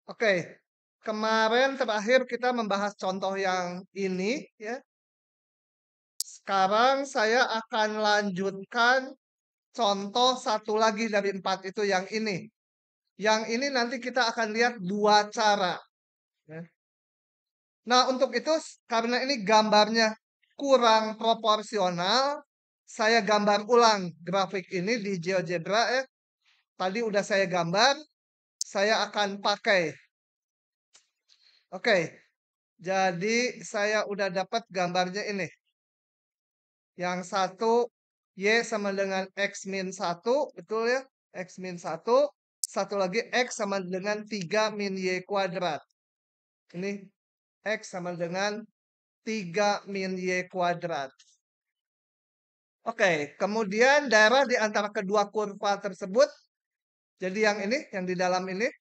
Oke, kemarin terakhir kita membahas contoh yang ini ya. Sekarang saya akan lanjutkan contoh satu lagi dari 4 itu yang ini. Yang ini nanti kita akan lihat 2 cara ya. Nah, untuk itu karena ini gambarnya kurang proporsional, saya gambar ulang grafik ini di GeoGebra ya. Tadi udah saya gambar, saya akan pakai. Oke, jadi saya udah dapat gambarnya ini. Yang satu Y sama dengan X min 1, betul ya? X min 1. Satu lagi X sama dengan 3 min Y kuadrat. Ini X sama dengan 3 min Y kuadrat. Oke, kemudian daerah di antara kedua kurva tersebut, jadi yang ini, yang di dalam ini,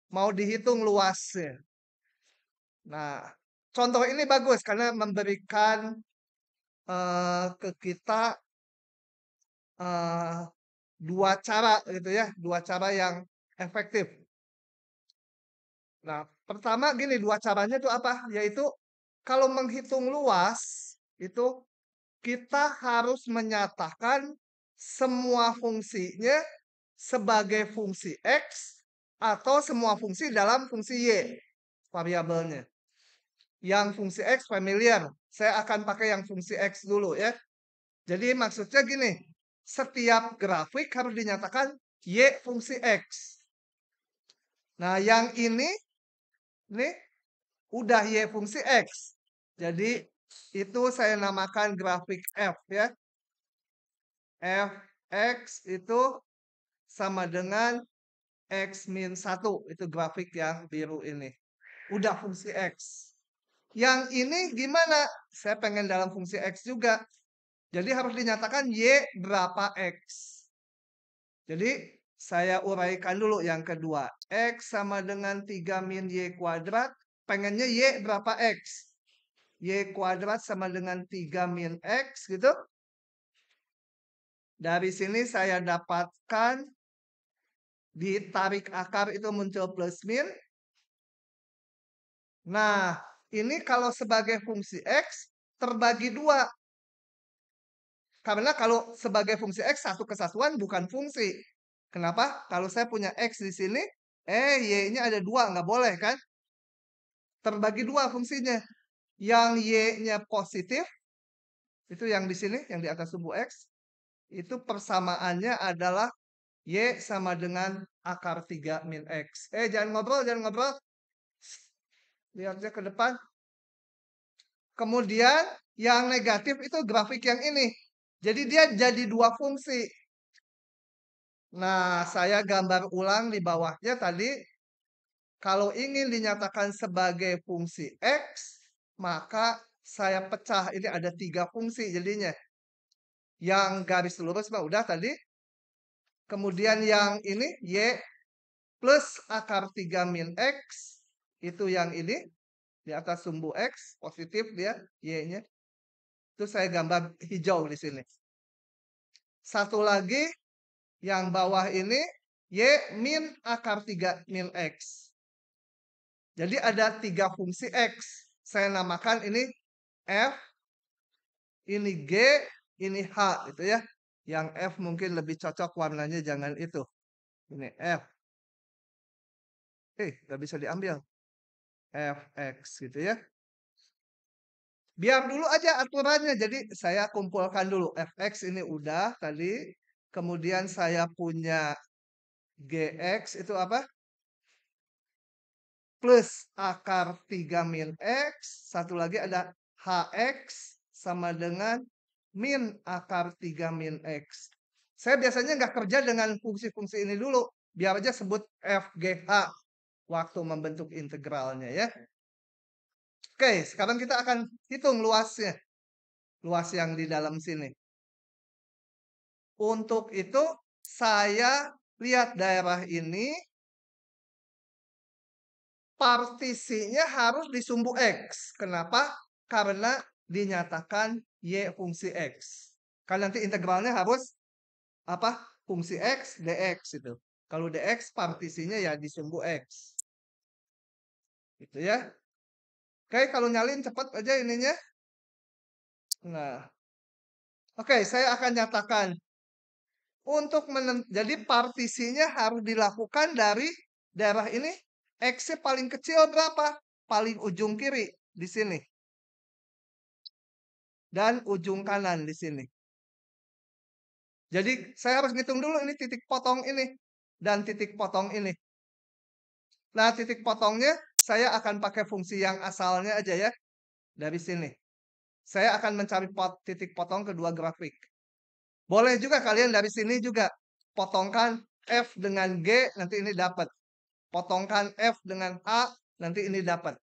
mau dihitung luasnya. Nah, contoh ini bagus karena memberikan ke kita dua cara gitu ya, dua cara yang efektif. Nah, pertama gini, dua caranya itu apa? Yaitu kalau menghitung luas itu kita harus menyatakan semua fungsinya sebagai fungsi X atau semua fungsi dalam fungsi Y variabelnya. Yang fungsi X familiar, saya akan pakai yang fungsi X dulu ya. Jadi maksudnya gini, setiap grafik harus dinyatakan Y fungsi X. Nah, yang ini udah Y fungsi X. Jadi itu saya namakan grafik F ya. Fx itu sama dengan X min 1. Itu grafik yang biru ini. Udah fungsi X. Yang ini gimana? Saya pengen dalam fungsi X juga. Jadi harus dinyatakan Y berapa X. Jadi saya uraikan dulu yang kedua. X sama dengan 3 min Y kuadrat. Pengennya Y berapa X? Y kuadrat sama dengan 3 min X gitu. Dari sini saya dapatkan ditarik akar itu muncul plus min. Nah, ini kalau sebagai fungsi X terbagi 2. Karena kalau sebagai fungsi X satu kesatuan bukan fungsi. Kenapa? Kalau saya punya X di sini, Y-nya ada 2, nggak boleh kan? Terbagi 2 fungsinya. Yang Y-nya positif, itu yang di sini, yang di atas sumbu X, itu persamaannya adalah Y sama dengan akar 3 min X. Jangan ngobrol, jangan ngobrol. Lihatnya ke depan. Kemudian yang negatif itu grafik yang ini. Jadi dia jadi 2 fungsi. Nah, saya gambar ulang di bawahnya tadi. Kalau ingin dinyatakan sebagai fungsi X, maka saya pecah. Ini ada 3 fungsi jadinya. Yang garis lurus mah udah tadi. Kemudian yang ini Y plus akar 3 min X. Itu yang ini. Di atas sumbu X, positif dia, Y-nya. Itu saya gambar hijau di sini. Satu lagi, yang bawah ini, Y min akar 3 min X. Jadi ada 3 fungsi X. Saya namakan ini F, ini G, ini H gitu ya. Yang F mungkin lebih cocok warnanya jangan itu. Ini F. Nggak bisa diambil. Fx gitu ya. Biar dulu aja aturannya. Jadi saya kumpulkan dulu. Fx ini udah tadi. Kemudian saya punya Gx itu apa? Plus akar 3 min X. Satu lagi ada Hx sama dengan min akar 3 min X. Saya biasanya nggak kerja dengan fungsi-fungsi ini dulu. Biar aja sebut FGH waktu membentuk integralnya ya. Oke, sekarang kita akan hitung luasnya. Luas yang di dalam sini. Untuk itu saya lihat daerah ini. Partisinya harus di sumbu X. Kenapa? Karena dinyatakan Y fungsi X. Kan nanti integralnya harus apa? Fungsi X, dx itu. Kalau dx partisinya ya di sumbu X. Gitu ya. Oke, kalau nyalin cepat aja ininya. Nah, oke, saya akan nyatakan untuk jadi partisinya harus dilakukan dari daerah ini. X-nya paling kecil berapa? Paling ujung kiri di sini. Dan ujung kanan di sini. Jadi saya harus ngitung dulu ini titik potong ini dan titik potong ini. Nah, titik potongnya saya akan pakai fungsi yang asalnya aja ya. Dari sini. Saya akan mencari titik potong kedua grafik. Boleh juga kalian dari sini juga potongkan F dengan G, nanti ini dapat. Potongkan F dengan A, nanti ini dapat.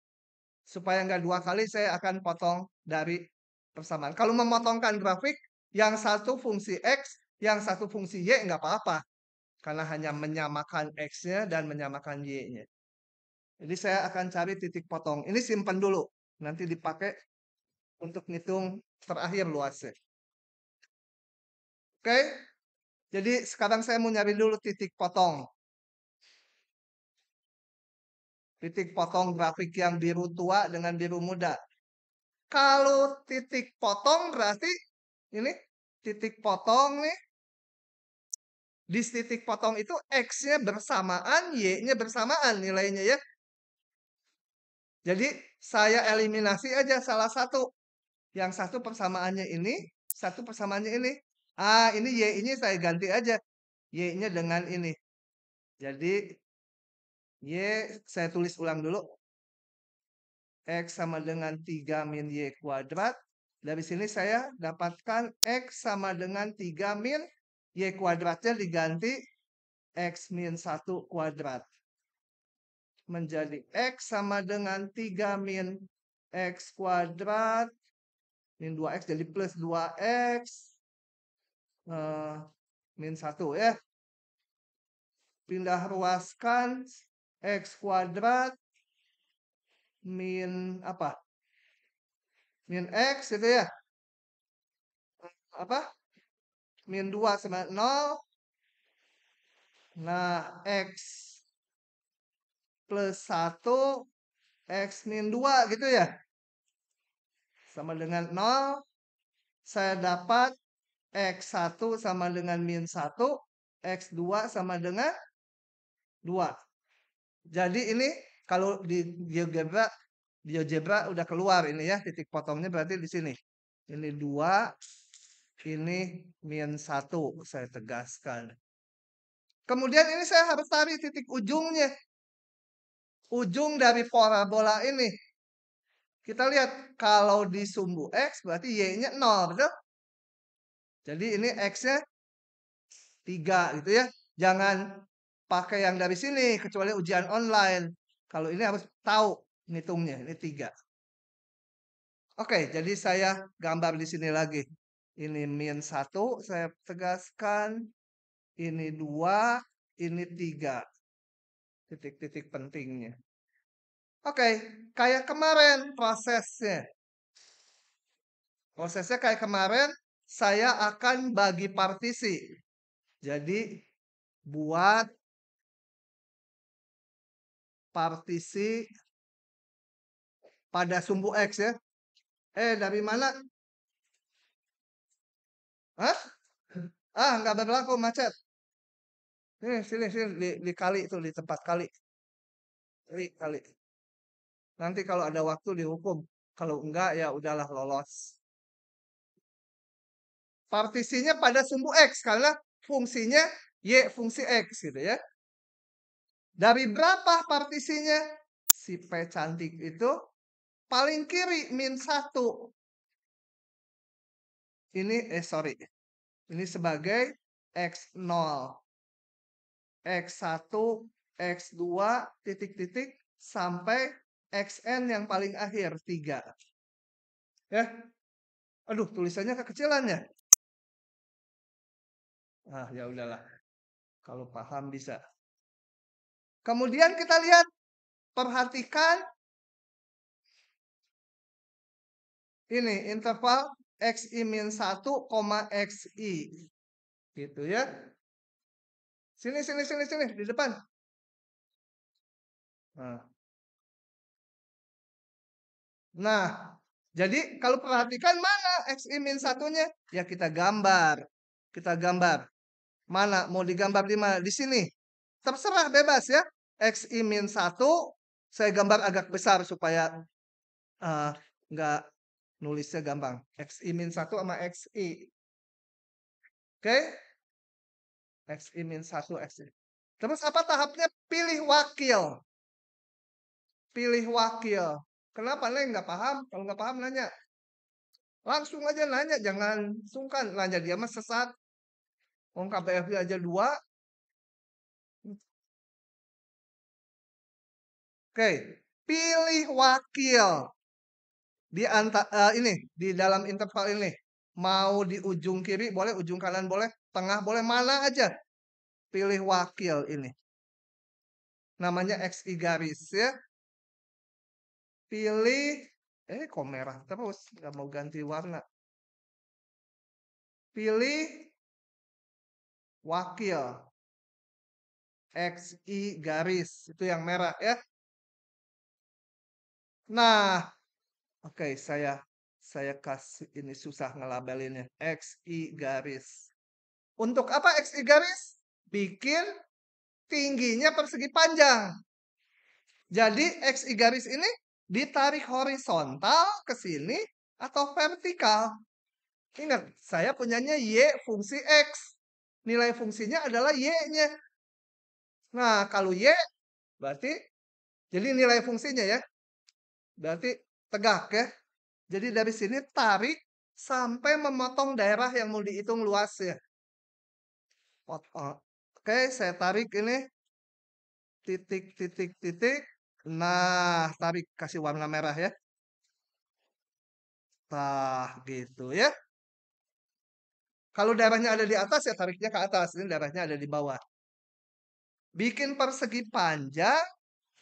Supaya nggak dua kali saya akan potong dari persamaan. Kalau memotongkan grafik, yang satu fungsi X, yang satu fungsi Y nggak apa-apa. Karena hanya menyamakan X-nya dan menyamakan Y-nya. Jadi saya akan cari titik potong. Ini simpan dulu. Nanti dipakai untuk ngitung terakhir luasnya. Oke? Jadi sekarang saya mau nyari dulu titik potong. Titik potong grafik yang biru tua dengan biru muda. Kalau titik potong berarti ini titik potong nih. Di titik potong itu X-nya bersamaan, Y-nya bersamaan nilainya ya. Jadi saya eliminasi aja salah satu. Yang satu persamaannya ini, satu persamaannya ini. Ah, ini Y-nya saya ganti aja. Y-nya dengan ini. Jadi Y saya tulis ulang dulu. X sama dengan 3 min Y kuadrat. Dari sini saya dapatkan X sama dengan 3 min Y kuadratnya diganti X min 1 kuadrat. Menjadi X sama dengan 3 min X kuadrat. Min 2X jadi plus 2X. Min 1 ya. Pindah ruaskan X kuadrat. Min apa? Min X itu ya. Apa? Min 2 sama 0. Nah, X plus 1, X min 2 gitu ya. Sama dengan 0. Saya dapat X1 sama dengan min 1. X2 sama dengan 2. Jadi ini kalau di GeoGebra udah keluar ini ya. Titik potongnya berarti di sini. Ini 2. Ini min 1. Saya tegaskan. Kemudian ini saya harus cari titik ujungnya. Ujung dari parabola ini. Kita lihat kalau di sumbu X berarti Y-nya 0, betul? Jadi ini X-nya 3 gitu ya. Jangan pakai yang dari sini kecuali ujian online. Kalau ini harus tahu ngitungnya, ini 3. Oke, jadi saya gambar di sini lagi. Ini min 1 saya tegaskan. Ini 2, ini 3. Titik-titik pentingnya. Oke, kayak kemarin prosesnya. Prosesnya kayak kemarin, saya akan bagi partisi. Jadi, buat partisi pada sumbu X ya. Dari mana? Hah? Ah, nggak berlaku macet. Sini, di kali itu, di tempat kali. Kali. Nanti kalau ada waktu dihukum. Kalau enggak, ya udahlah lolos. Partisinya pada sumbu X, karena fungsinya Y fungsi X gitu ya. Dari berapa partisinya? Si P cantik itu paling kiri min 1. Ini sorry. Ini sebagai X0. X1, X2 titik-titik sampai XN yang paling akhir 3. Ya. Aduh, tulisannya kekecilan ya. Ah, ya udahlah. Kalau paham bisa. Kemudian kita lihat, perhatikan ini interval XI min 1, XI. Gitu ya. Sini, di depan. Nah. Nah, jadi kalau perhatikan mana XI-1-nya? Ya kita gambar. Kita gambar. Mana? Mau digambar di mana? Di sini. Terserah bebas ya. XI-1 saya gambar agak besar supaya eh, nggak nulisnya gampang. XI-1 sama XI. Oke? XI-1 XI. Terus apa tahapnya? Pilih wakil. Pilih wakil. Kenapa Neng nggak paham? Kalau nggak paham nanya. Langsung aja nanya, jangan sungkan. Nanya dia mah sesat. Wong KBFI aja 2. Oke, pilih wakil di ini di dalam interval ini. Mau di ujung kiri boleh, ujung kanan boleh, tengah boleh, mana aja. Pilih wakil ini. Namanya XI garis ya. Pilih kok merah terus, nggak mau ganti warna. Pilih wakil XI garis, itu yang merah ya. Nah, oke, saya kasih ini susah ngelabelinnya. XI garis. Untuk apa XI garis? Bikin tingginya persegi panjang. Jadi XI garis ini ditarik horizontal ke sini atau vertikal. Ingat, saya punyanya Y fungsi X. Nilai fungsinya adalah Y-nya. Nah, kalau Y berarti jadi nilai fungsinya ya. Berarti tegak ya. Jadi dari sini tarik sampai memotong daerah yang mau dihitung luasnya. Oke, saya tarik ini. Titik, titik, titik. Nah, tarik kasih warna merah ya. Nah, gitu ya. Kalau daerahnya ada di atas ya tariknya ke atas. Ini daerahnya ada di bawah. Bikin persegi panjang,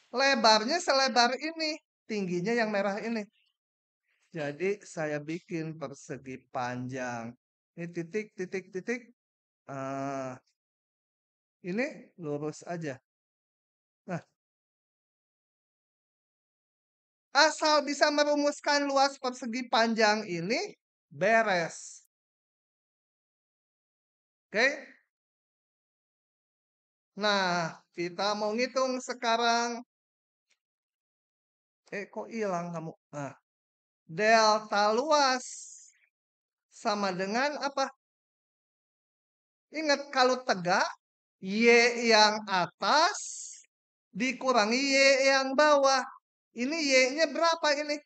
lebarnya selebar ini. Tingginya yang merah ini. Jadi saya bikin persegi panjang. Ini titik, titik, titik. Ini lurus aja. Nah, asal bisa merumuskan luas persegi panjang ini, beres. Oke? Nah, kita mau ngitung sekarang. Kok hilang kamu? Nah, delta luas sama dengan apa? Ingat kalau tegak, Y yang atas dikurangi Y yang bawah. Ini Y-nya berapa ini?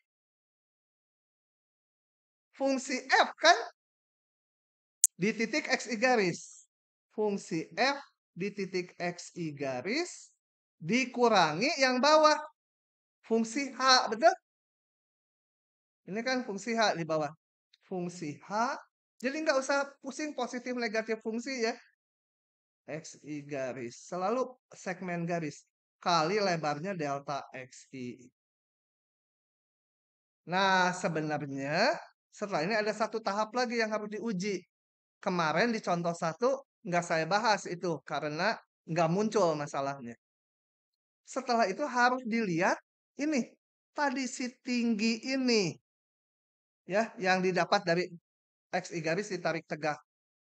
Fungsi F kan? Di titik XI garis. Fungsi F di titik XI garis dikurangi yang bawah. Fungsi H, betul? Ini kan fungsi H di bawah. Fungsi H. Jadi nggak usah pusing positif negatif fungsi ya. XI garis. Selalu segmen garis. Kali lebarnya delta XI. Nah, sebenarnya setelah ini ada satu tahap lagi yang harus diuji. Kemarin di contoh 1 nggak saya bahas itu karena nggak muncul masalahnya. Setelah itu harus dilihat ini tadi si tinggi ini ya yang didapat dari XI garis ditarik tegak.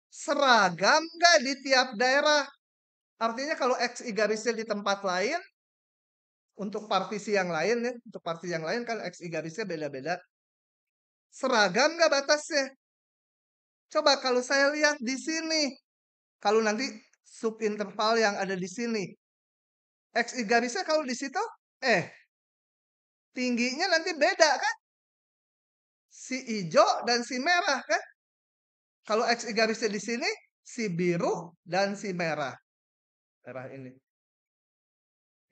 Seragam nggak di tiap daerah? Artinya kalau XI garisnya di tempat lain untuk partisi yang lain ya, untuk partisi yang lain kan XI garisnya beda-beda. Seragam nggak batasnya? Coba kalau saya lihat di sini, kalau nanti subinterval yang ada di sini, XI garisnya kalau di situ, tingginya nanti beda kan? Si hijau dan si merah kan? Kalau XI garisnya di sini, si biru dan si merah. Merah ini.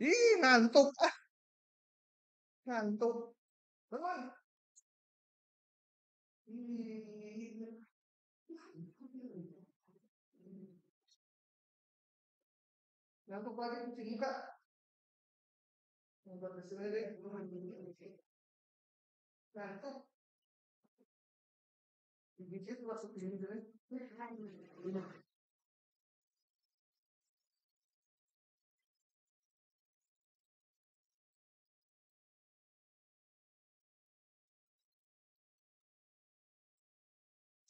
Ih, ngantuk. Ngantuk. Teman. Ngantuk lagi cuci muka. Ngantuk. Dikit masuk sini.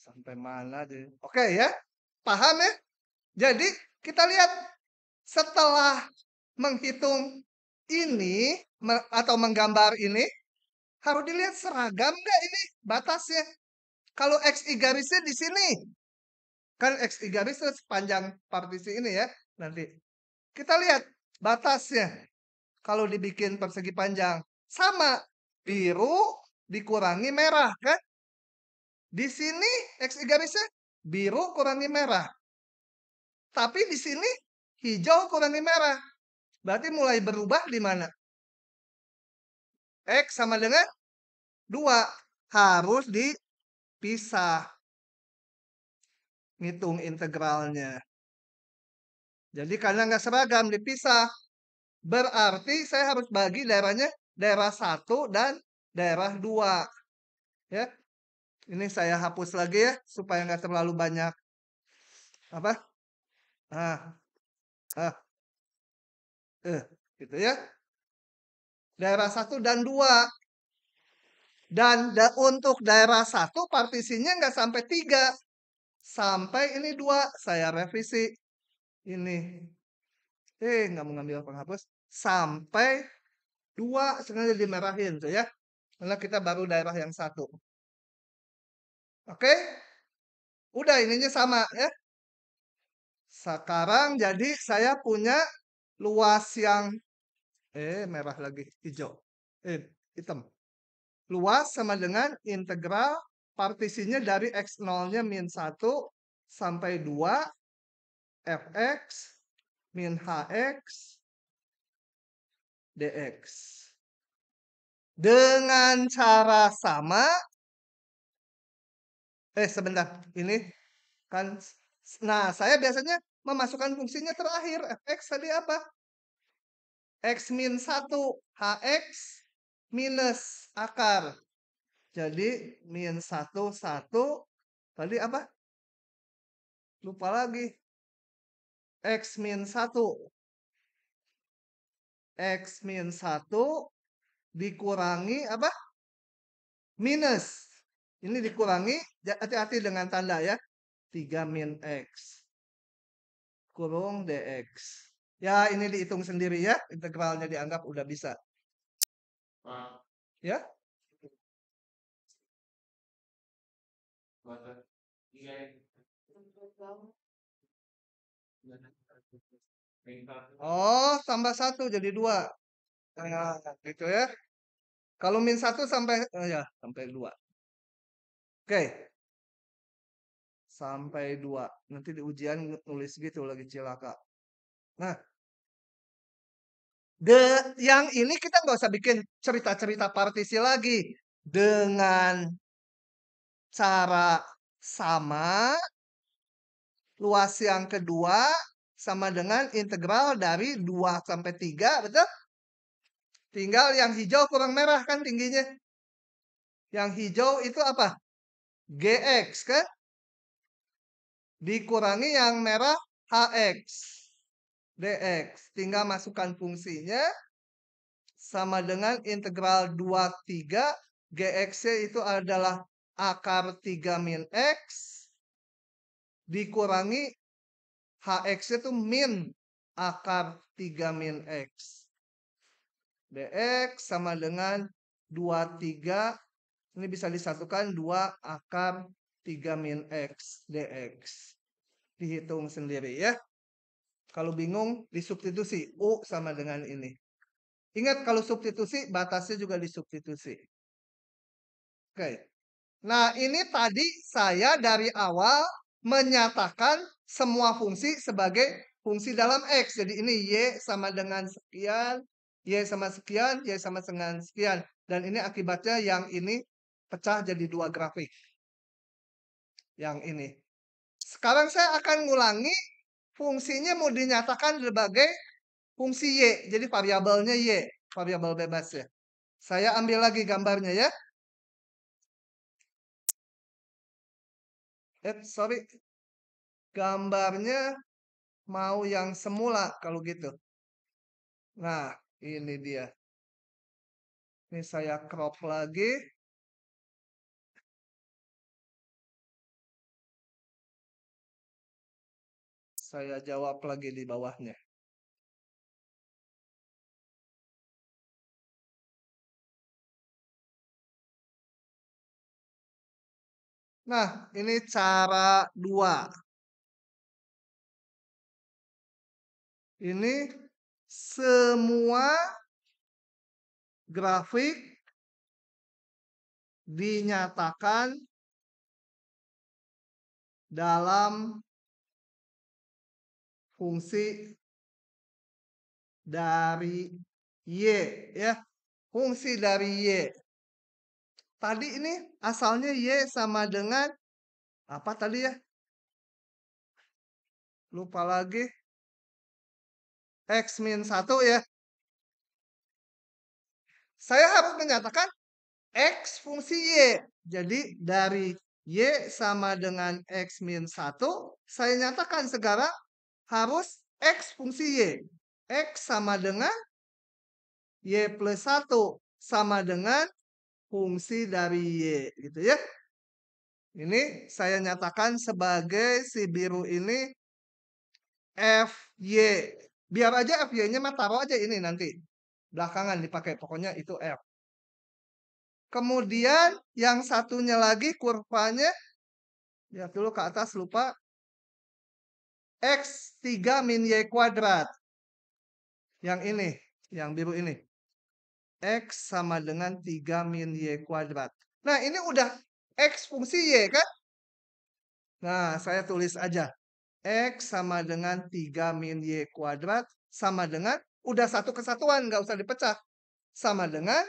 Sampai mana deh? Oke ya, paham ya? Jadi kita lihat setelah menghitung ini atau menggambar ini, harus dilihat seragam nggak ini batasnya. Kalau XI garisnya di sini, kan XI garis itu sepanjang partisi ini ya. Nanti kita lihat batasnya. Kalau dibikin persegi panjang, sama biru dikurangi merah kan? Di sini XI garisnya biru kurangi merah. Tapi di sini hijau kurangi merah. Berarti mulai berubah di mana? X sama dengan 2. Harus dipisah. Ngitung integralnya. Jadi karena nggak seragam, dipisah. Berarti saya harus bagi daerahnya daerah 1 dan daerah 2. Ya. Ini saya hapus lagi ya, supaya nggak terlalu banyak. Apa? Ah, ah, gitu ya. Daerah 1 dan 2. Dan untuk daerah 1 partisinya nggak sampai 3. Sampai ini 2. Saya revisi. Ini. Nggak mau ngambil penghapus. Sampai 2 sengaja dimerahin tuh ya. Karena kita baru daerah yang 1. Oke? Udah ininya sama ya. Sekarang jadi saya punya luas yang merah lagi, hijau. Hitam. Luas sama dengan integral partisinya dari X0-nya min 1 sampai 2 Fx min Hx dx. Dengan cara sama, sebentar, ini kan, nah saya biasanya memasukkan fungsinya terakhir. Fx tadi apa? X min 1, Hx minus akar. Jadi min 1, 1, tadi apa? Lupa lagi. X min 1. X min 1 dikurangi apa? Minus. Ini dikurangi, hati-hati dengan tanda ya. 3 min X. Kurung dx. Ya ini dihitung sendiri ya. Integralnya dianggap udah bisa. Ya. Oh, tambah 1 jadi 2. Nah, gitu ya. Kalau min 1 sampai, ya, sampai 2. Oke. Sampai 2. Nanti di ujian nulis gitu lagi cilaka. Nah, yang ini kita nggak usah bikin cerita-cerita partisi lagi. Dengan cara sama, luas yang kedua sama dengan integral dari 2 sampai 3, betul? Tinggal yang hijau kurang merah kan tingginya. Yang hijau itu apa? Gx kan? Dikurangi yang merah Hx dx. Tinggal masukkan fungsinya sama dengan integral 23 Gx-nya itu adalah akar 3 min X dikurangi Hx itu min akar 3 min X. Dx sama dengan 23. Ini bisa disatukan 2 akar 3 min X dx. Dihitung sendiri ya. Kalau bingung disubstitusi. U sama dengan ini. Ingat kalau substitusi batasnya juga disubstitusi. Oke. Nah ini tadi saya dari awal menyatakan semua fungsi sebagai fungsi dalam X. Jadi ini Y sama dengan sekian, Y sama sekian, Y sama dengan sekian. Dan ini akibatnya yang ini pecah jadi 2 grafik. Yang ini. Sekarang saya akan ngulangi fungsinya mau dinyatakan sebagai fungsi Y. Jadi variabelnya Y. Variabel bebas ya. Saya ambil lagi gambarnya ya. Sorry. Gambarnya mau yang semula kalau gitu. Nah, ini dia. Ini saya crop lagi. Saya jawab lagi di bawahnya. Nah, ini cara 2. Ini semua grafik dinyatakan dalam fungsi dari Y, ya. Fungsi dari Y. Tadi ini asalnya Y sama dengan apa tadi ya? Lupa lagi. X min 1 ya. Saya harus menyatakan X fungsi Y. Jadi dari Y sama dengan X min 1, saya nyatakan sekarang harus X fungsi Y. X sama dengan Y plus 1 sama dengan fungsi dari Y. Gitu ya. Ini saya nyatakan sebagai si biru ini FY. Biar aja FY-nya mah taruh aja ini nanti. Belakangan dipakai. Pokoknya itu F. Kemudian yang satunya lagi kurvanya. Lihat dulu ke atas lupa. X3 min Y kuadrat. Yang ini. Yang biru ini. X sama dengan 3 min Y kuadrat. Nah ini udah X fungsi Y kan? Nah saya tulis aja. X sama dengan 3 min Y kuadrat sama dengan, udah satu kesatuan, nggak usah dipecah. Sama dengan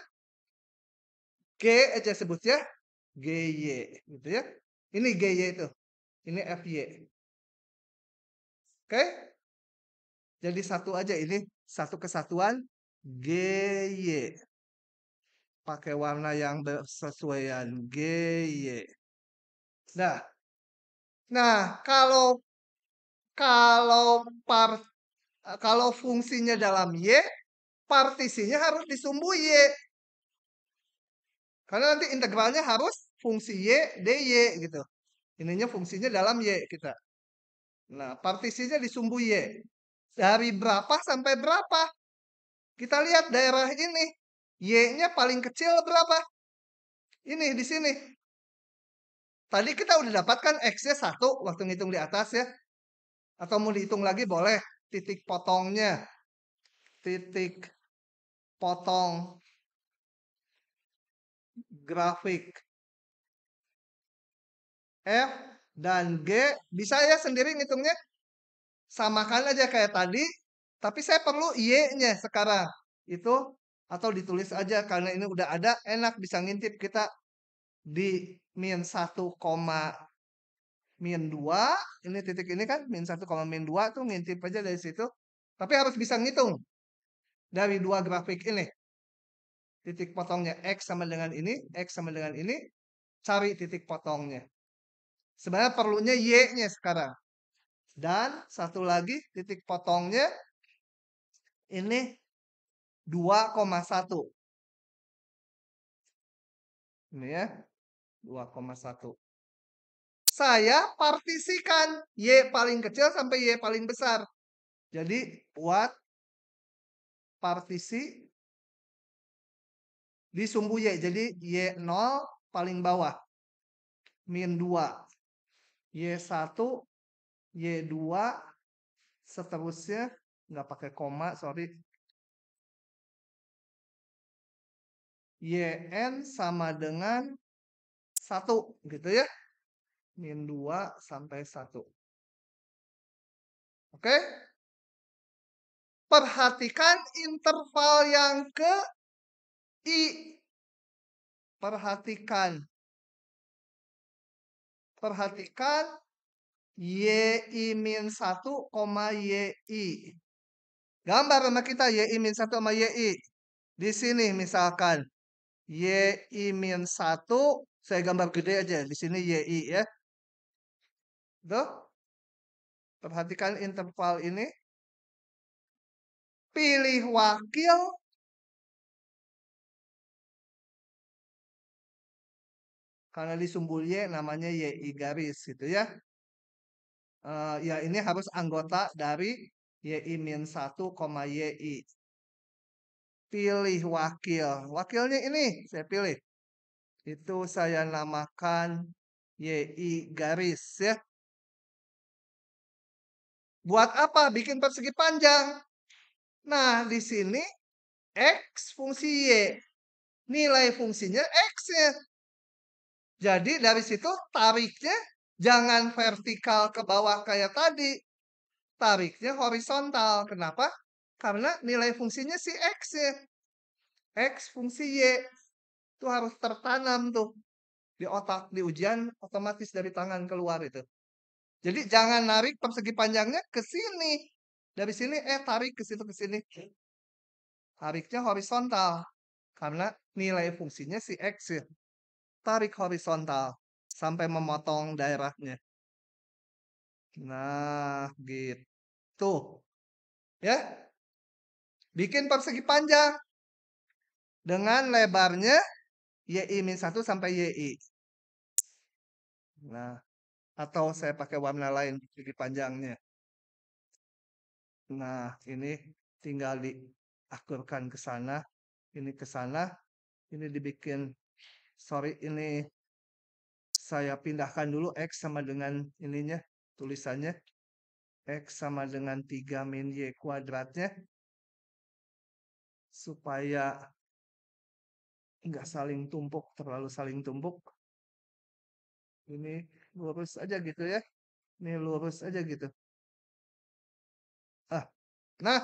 G aja sebutnya, GY. Gitu ya. Ini GY itu. Ini FY. Oke? Jadi satu aja ini, satu kesatuan GY. Pakai warna yang bersesuaian GY. Nah, kalau fungsinya dalam Y, partisinya harus disumbu Y. Karena nanti integralnya harus fungsi Y, dy gitu. Ininya fungsinya dalam Y kita. Nah, partisinya disumbu Y. Dari berapa sampai berapa? Kita lihat daerah ini. Y-nya paling kecil berapa? Ini di sini. Tadi kita udah dapatkan X-nya 1 waktu ngitung di atas ya. Atau mau dihitung lagi boleh. Titik potongnya. Titik potong grafik F dan G. Bisa ya sendiri ngitungnya. Samakan aja kayak tadi. Tapi saya perlu Y-nya sekarang. Itu atau ditulis aja karena ini udah ada. Enak bisa ngintip kita di min 1, min 2. Ini titik ini kan min 1, min 2 tuh ngintip aja dari situ. Tapi harus bisa ngitung. Dari dua grafik ini. Titik potongnya X sama dengan ini. X sama dengan ini. Cari titik potongnya. Sebenarnya perlunya Y-nya sekarang. Dan satu lagi titik potongnya ini 2,1. Ini ya. 2,1. Saya partisikan Y paling kecil sampai Y paling besar. Jadi buat partisi disumbu Y. Jadi Y0 paling bawah. Min 2. Y1, Y2, seterusnya. Nggak pakai koma, sorry. YN sama dengan 1. Gitu ya. Min 2 sampai 1. Oke? Perhatikan interval yang ke I. Perhatikan YI min 1, YI. Gambar sama kita YI min 1 sama YI. Di sini misalkan YI min 1, saya gambar gede aja. Di sini YI ya. Tuh. Perhatikan interval ini. Pilih wakil. Karena disumbul Y namanya YI garis gitu ya. Ya ini harus anggota dari YI-1, YI. Pilih wakil. Wakilnya ini saya pilih. Itu saya namakan YI garis ya. Buat apa? Bikin persegi panjang. Nah, di sini X fungsi Y. Nilai fungsinya X-nya. Jadi dari situ tariknya jangan vertikal ke bawah kayak tadi. Tariknya horizontal. Kenapa? Karena nilai fungsinya si X-nya. X fungsi Y. Itu harus tertanam tuh di otak, di ujian otomatis dari tangan keluar itu. Jadi jangan narik persegi panjangnya ke sini. Dari sini tarik ke situ ke sini. Tariknya horizontal. Karena nilai fungsinya si X ya. Tarik horizontal sampai memotong daerahnya. Nah, gitu. Ya. Bikin persegi panjang dengan lebarnya YI-1 sampai YI. Nah, atau saya pakai warna lain persegi panjangnya. Nah, ini tinggal diakurkan ke sana, ini ke sana, ini dibikin, sorry, ini saya pindahkan dulu X sama dengan ininya, tulisannya. X sama dengan 3 min Y kuadratnya. Supaya nggak saling tumpuk, terlalu saling tumpuk. Ini lurus aja gitu ya. Ini lurus aja gitu. Nah,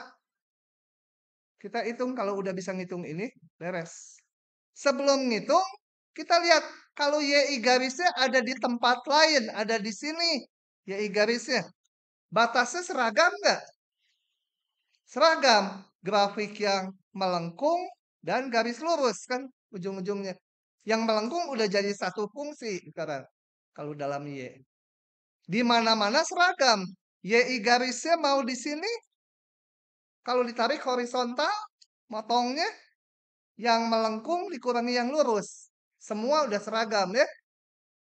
kita hitung kalau udah bisa ngitung ini, beres. Sebelum ngitung, kita lihat kalau YI garisnya ada di tempat lain, ada di sini. YI garisnya. Batasnya seragam nggak? Seragam. Grafik yang melengkung dan garis lurus kan ujung-ujungnya. Yang melengkung udah jadi satu fungsi sekarang. Kalau dalam Y. Di mana-mana seragam. YI garisnya mau di sini. Kalau ditarik horizontal, motongnya yang melengkung dikurangi yang lurus. Semua udah seragam ya.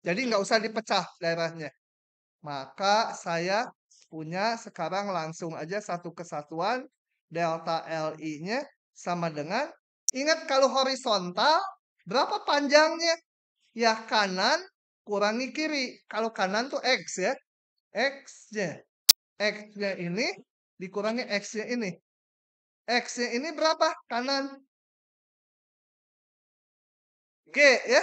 Jadi nggak usah dipecah daerahnya. Maka saya punya sekarang langsung aja satu kesatuan delta LI-nya sama dengan, ingat kalau horizontal berapa panjangnya? Ya kanan kurangi kiri. Kalau kanan tuh X ya. X-nya. X-nya ini dikurangi X-nya ini. X-nya ini berapa? Kanan. G ya.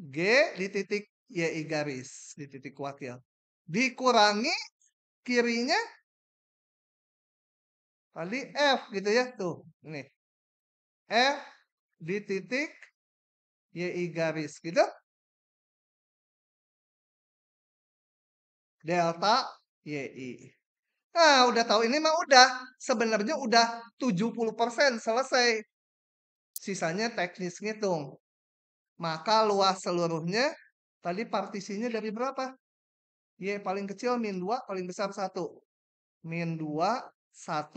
G di titik YI garis. Di titik wakil. Dikurangi kirinya tadi F gitu ya. Tuh. Ini. F di titik YI garis. Gitu. Delta YI. Nah, udah tahu ini mah udah. Sebenarnya udah 70% selesai. Sisanya teknis ngitung. Maka luas seluruhnya tadi partisinya dari berapa? Y paling kecil min 2, paling besar 1. Min 2, 1,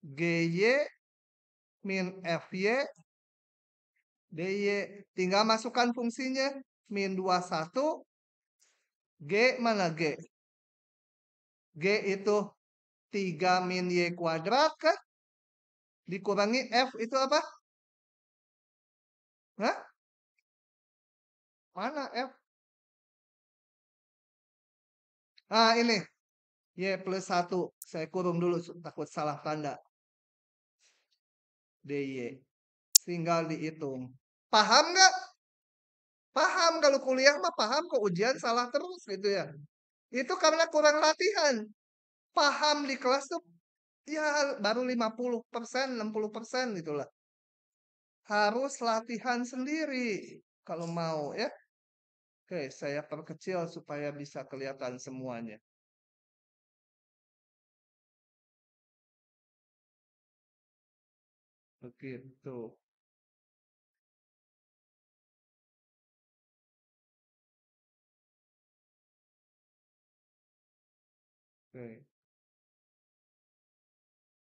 GY, min FY, DY. Tinggal masukkan fungsinya. Min 2, 1, G mana G? G itu 3 min Y kuadrat kan? Dikurangi F itu apa? Hah? Mana F? Ah ini. Y plus 1. Saya kurung dulu takut salah tanda. DY. Tinggal dihitung. Paham nggak? Paham kalau kuliah mah paham kok ujian salah terus gitu ya. Itu karena kurang latihan. Paham di kelas tuh ya baru 50%, 60% gitulah. Harus latihan sendiri kalau mau ya. Oke, saya perkecil supaya bisa kelihatan semuanya. Begitu. Oke.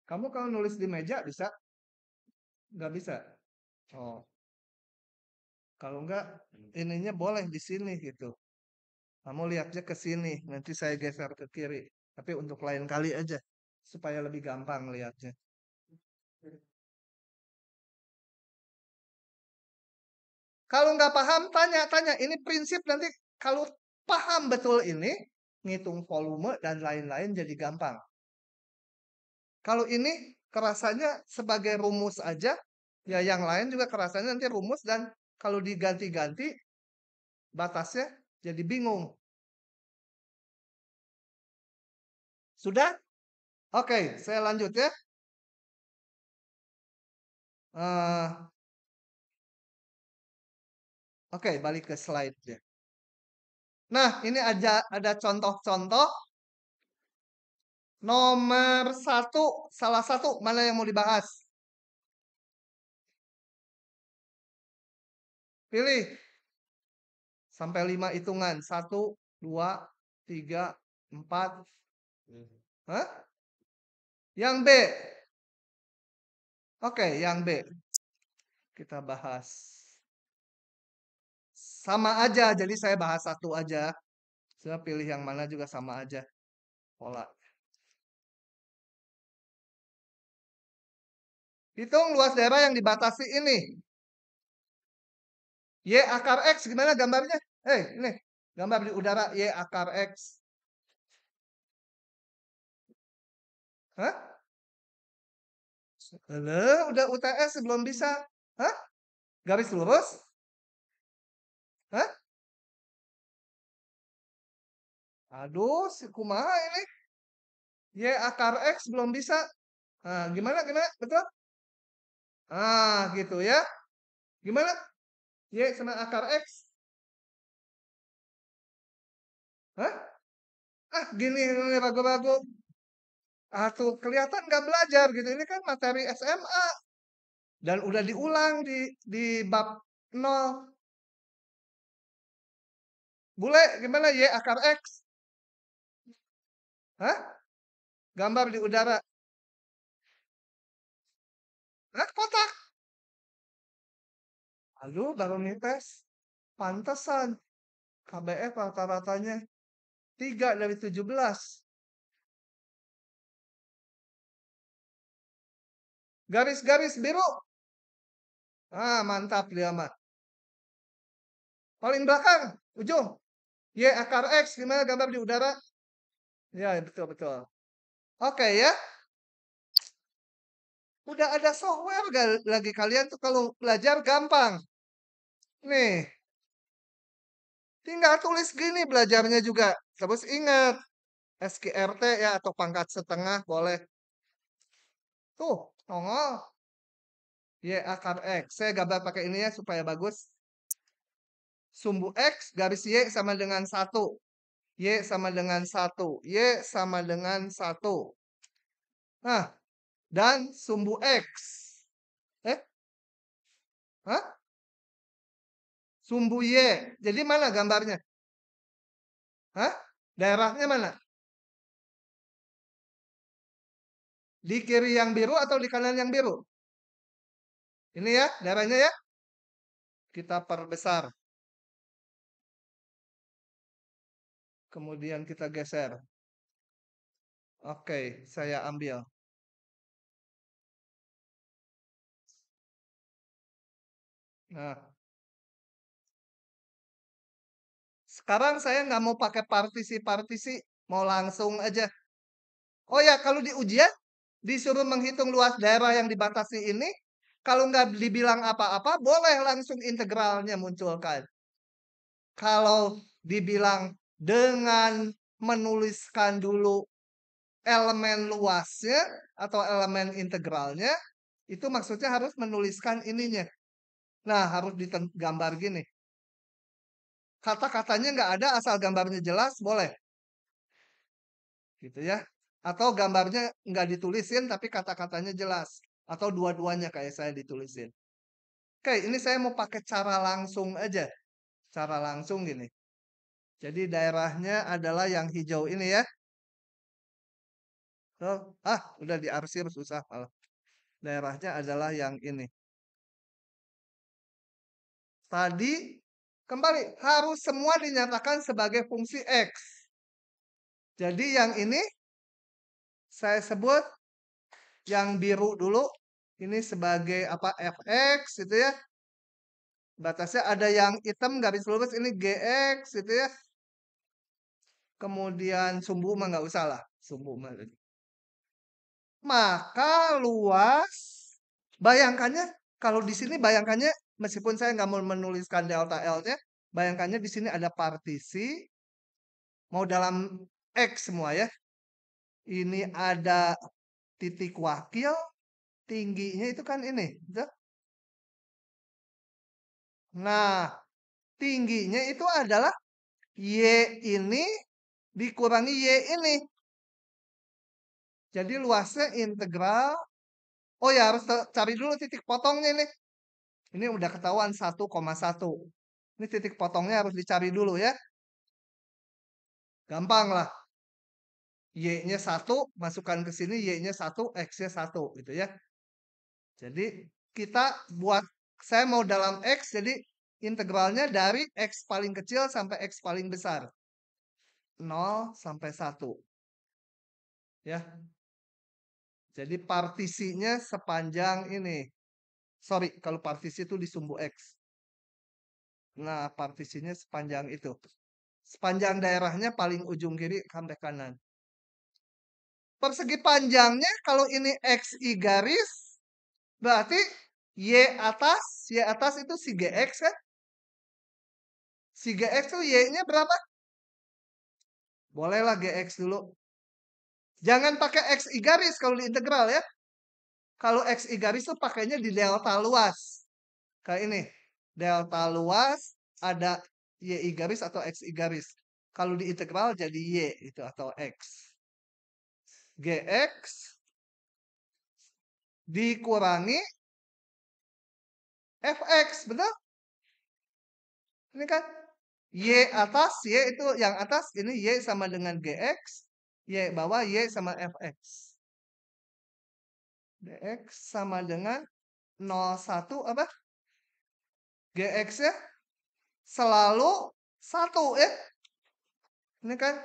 Kamu kalau nulis di meja bisa? Nggak bisa? Oh, kalau nggak ininya boleh di sini gitu. Kamu lihatnya ke sini, nanti saya geser ke kiri. Tapi untuk lain kali aja, supaya lebih gampang lihatnya. Kalau nggak paham, tanya-tanya. Ini prinsip nanti kalau paham betul ini, ngitung volume dan lain-lain jadi gampang. Kalau ini kerasanya sebagai rumus aja, ya yang lain juga kerasanya nanti rumus dan kalau diganti-ganti batasnya jadi bingung. Sudah? Oke, saya lanjut ya. Oke, balik ke slide-nya. Nah, ini ada contoh-contoh. Nomor 1, salah satu mana yang mau dibahas? Pilih. Sampai 5 hitungan. 1, 2, 3, 4. Hah? Yang B. Oke, yang B. Kita bahas. Sama aja, jadi saya bahas satu aja. Saya pilih yang mana juga sama aja. Pola. Hitung luas daerah yang dibatasi ini. Y akar X gimana gambarnya? Ini gambar di udara Y akar X. Hah? Halo, udah UTS belum bisa. Hah? Garis lurus? Hah? Aduh, si kumaha ini. Y akar X belum bisa. Nah, gimana? Betul? Gitu ya. Gimana? Y sama akar X. Hah? Gini ragu-ragu. Tuh kelihatan nggak belajar gitu. Ini kan materi SMA. Dan udah diulang di bab 0. Bule, gimana Y akar X? Hah? Gambar di udara. Kotak. Aduh, baru nites. Pantesan. KBF rata-ratanya 3 dari 17. Garis-garis biru. Mantap dia mah. Paling belakang, ujung. Y akar X, gimana gambar di udara? Ya, betul-betul. Oke ya. Udah ada software lagi kalian tuh kalau belajar gampang. Nih, tinggal tulis gini belajarnya juga. Terus ingat, SQRT ya atau pangkat setengah boleh. Tuh, nongol. Y akar X. Saya gambar pakai ini ya supaya bagus. Sumbu X garis Y sama dengan 1. Y sama dengan 1. Y sama dengan 1. Nah, dan sumbu X. Hah? Sumbu Y. Jadi mana gambarnya? Hah? Daerahnya mana? Di kiri yang biru atau di kanan yang biru? Ini ya, daerahnya ya. Kita perbesar. Kemudian kita geser. Oke, saya ambil. Nah, sekarang saya nggak mau pakai partisi-partisi, mau langsung aja. Oh ya, kalau di ujian disuruh menghitung luas daerah yang dibatasi ini, kalau nggak dibilang apa-apa, boleh langsung integralnya munculkan. Kalau dibilang dengan menuliskan dulu elemen luasnya atau elemen integralnya, itu maksudnya harus menuliskan ininya. Nah, harus digambar gini. Kata-katanya nggak ada, asal gambarnya jelas, boleh. Gitu ya. Atau gambarnya nggak ditulisin, tapi kata-katanya jelas. Atau dua-duanya kayak saya ditulisin. Oke, ini saya mau pakai cara langsung aja. Cara langsung gini. Jadi daerahnya adalah yang hijau ini ya. Udah diarsir susah malah. Daerahnya adalah yang ini. Tadi Kembali, harus semua dinyatakan sebagai fungsi X. Jadi yang ini saya sebut yang biru dulu. Ini sebagai apa? Fx gitu ya. Batasnya ada yang hitam garis lurus ini Gx gitu ya. Kemudian sumbu mah nggak usah lah. Sumbu mah. Maka luas, bayangkannya kalau di sini bayangkannya meskipun saya nggak mau menuliskan delta L-nya, bayangkannya di sini ada partisi, mau dalam X semua ya. Ini ada titik wakil, tingginya itu kan ini. Gitu. Nah, tingginya itu adalah Y ini dikurangi Y ini. Jadi luasnya integral. Oh ya harus cari dulu titik potongnya nih. Ini udah ketahuan 1,1. Ini titik potongnya harus dicari dulu ya. Gampang lah. Y-nya 1, masukkan ke sini Y-nya 1, X-nya 1 gitu ya. Jadi kita buat, saya mau dalam X, jadi integralnya dari X paling kecil sampai X paling besar. 0 sampai 1. Ya. Jadi partisinya sepanjang ini. Sorry, kalau partisi itu di sumbu X. Nah, partisinya sepanjang itu. Sepanjang daerahnya paling ujung kiri sampai kanan. Persegi panjangnya kalau ini XI garis, berarti Y atas itu si GX kan? Si GX itu Y-nya berapa? Bolehlah GX dulu. Jangan pakai XI garis kalau di integral ya. Kalau XI garis itu pakainya di delta luas. Kayak ini. Delta luas ada YI garis atau XI garis. Kalau di integral jadi Y itu atau X. GX dikurangi Fx, betul? Ini kan Y atas, Y itu yang atas, ini Y sama dengan GX, Y bawah Y sama Fx. Dx sama dengan 01 apa? GX ya selalu 1 ya. Ini kan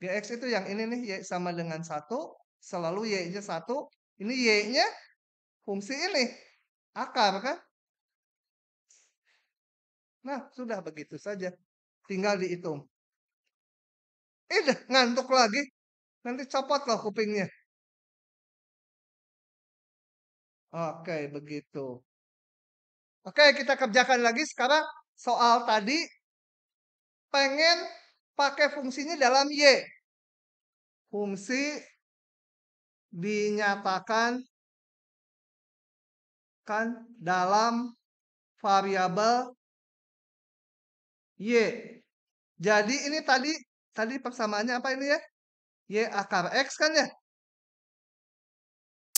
GX itu yang ini nih, Y sama dengan 1, selalu Y-nya 1. Ini Y-nya fungsi ini, akar kan? Nah, sudah begitu saja. Tinggal dihitung. Udah ngantuk lagi. Nanti copot loh kupingnya. Oke, begitu. Oke, kita kerjakan lagi sekarang soal tadi. Pengen pakai fungsinya dalam Y. Fungsi dinyatakan kan dalam variabel Y. Jadi ini tadi persamaannya apa ini ya? Y akar X kan ya?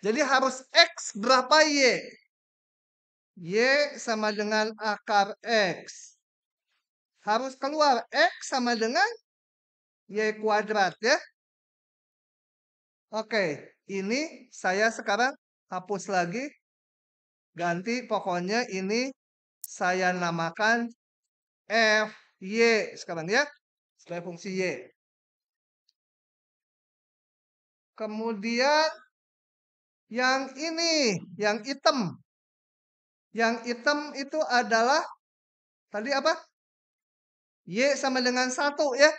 Jadi harus X berapa Y? Y sama dengan akar X. Harus keluar X sama dengan Y kuadrat ya. Oke, ini saya sekarang hapus lagi. Ganti pokoknya ini saya namakan Fy sekarang ya. Sebagai fungsi Y. Kemudian yang ini, yang hitam. Yang hitam itu adalah tadi apa? Y sama dengan 1 ya.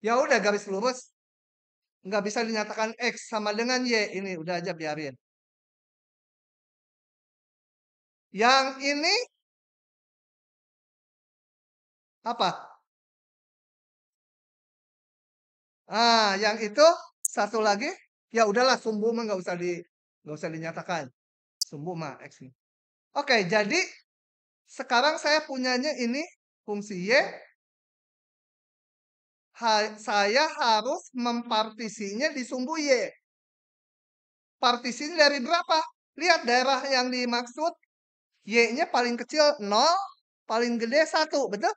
Ya udah garis lurus. Nggak bisa dinyatakan X sama dengan Y. Ini udah aja biarin. Yang ini apa? Ah, yang itu satu lagi. Ya udahlah sumbu mah nggak usah dinyatakan. Sumbu mah X. Oke, jadi sekarang saya punyanya ini fungsi Y. Saya harus mempartisinya di sumbu Y. Partisinya dari berapa? Lihat daerah yang dimaksud. Y-nya paling kecil 0, paling gede 1, betul?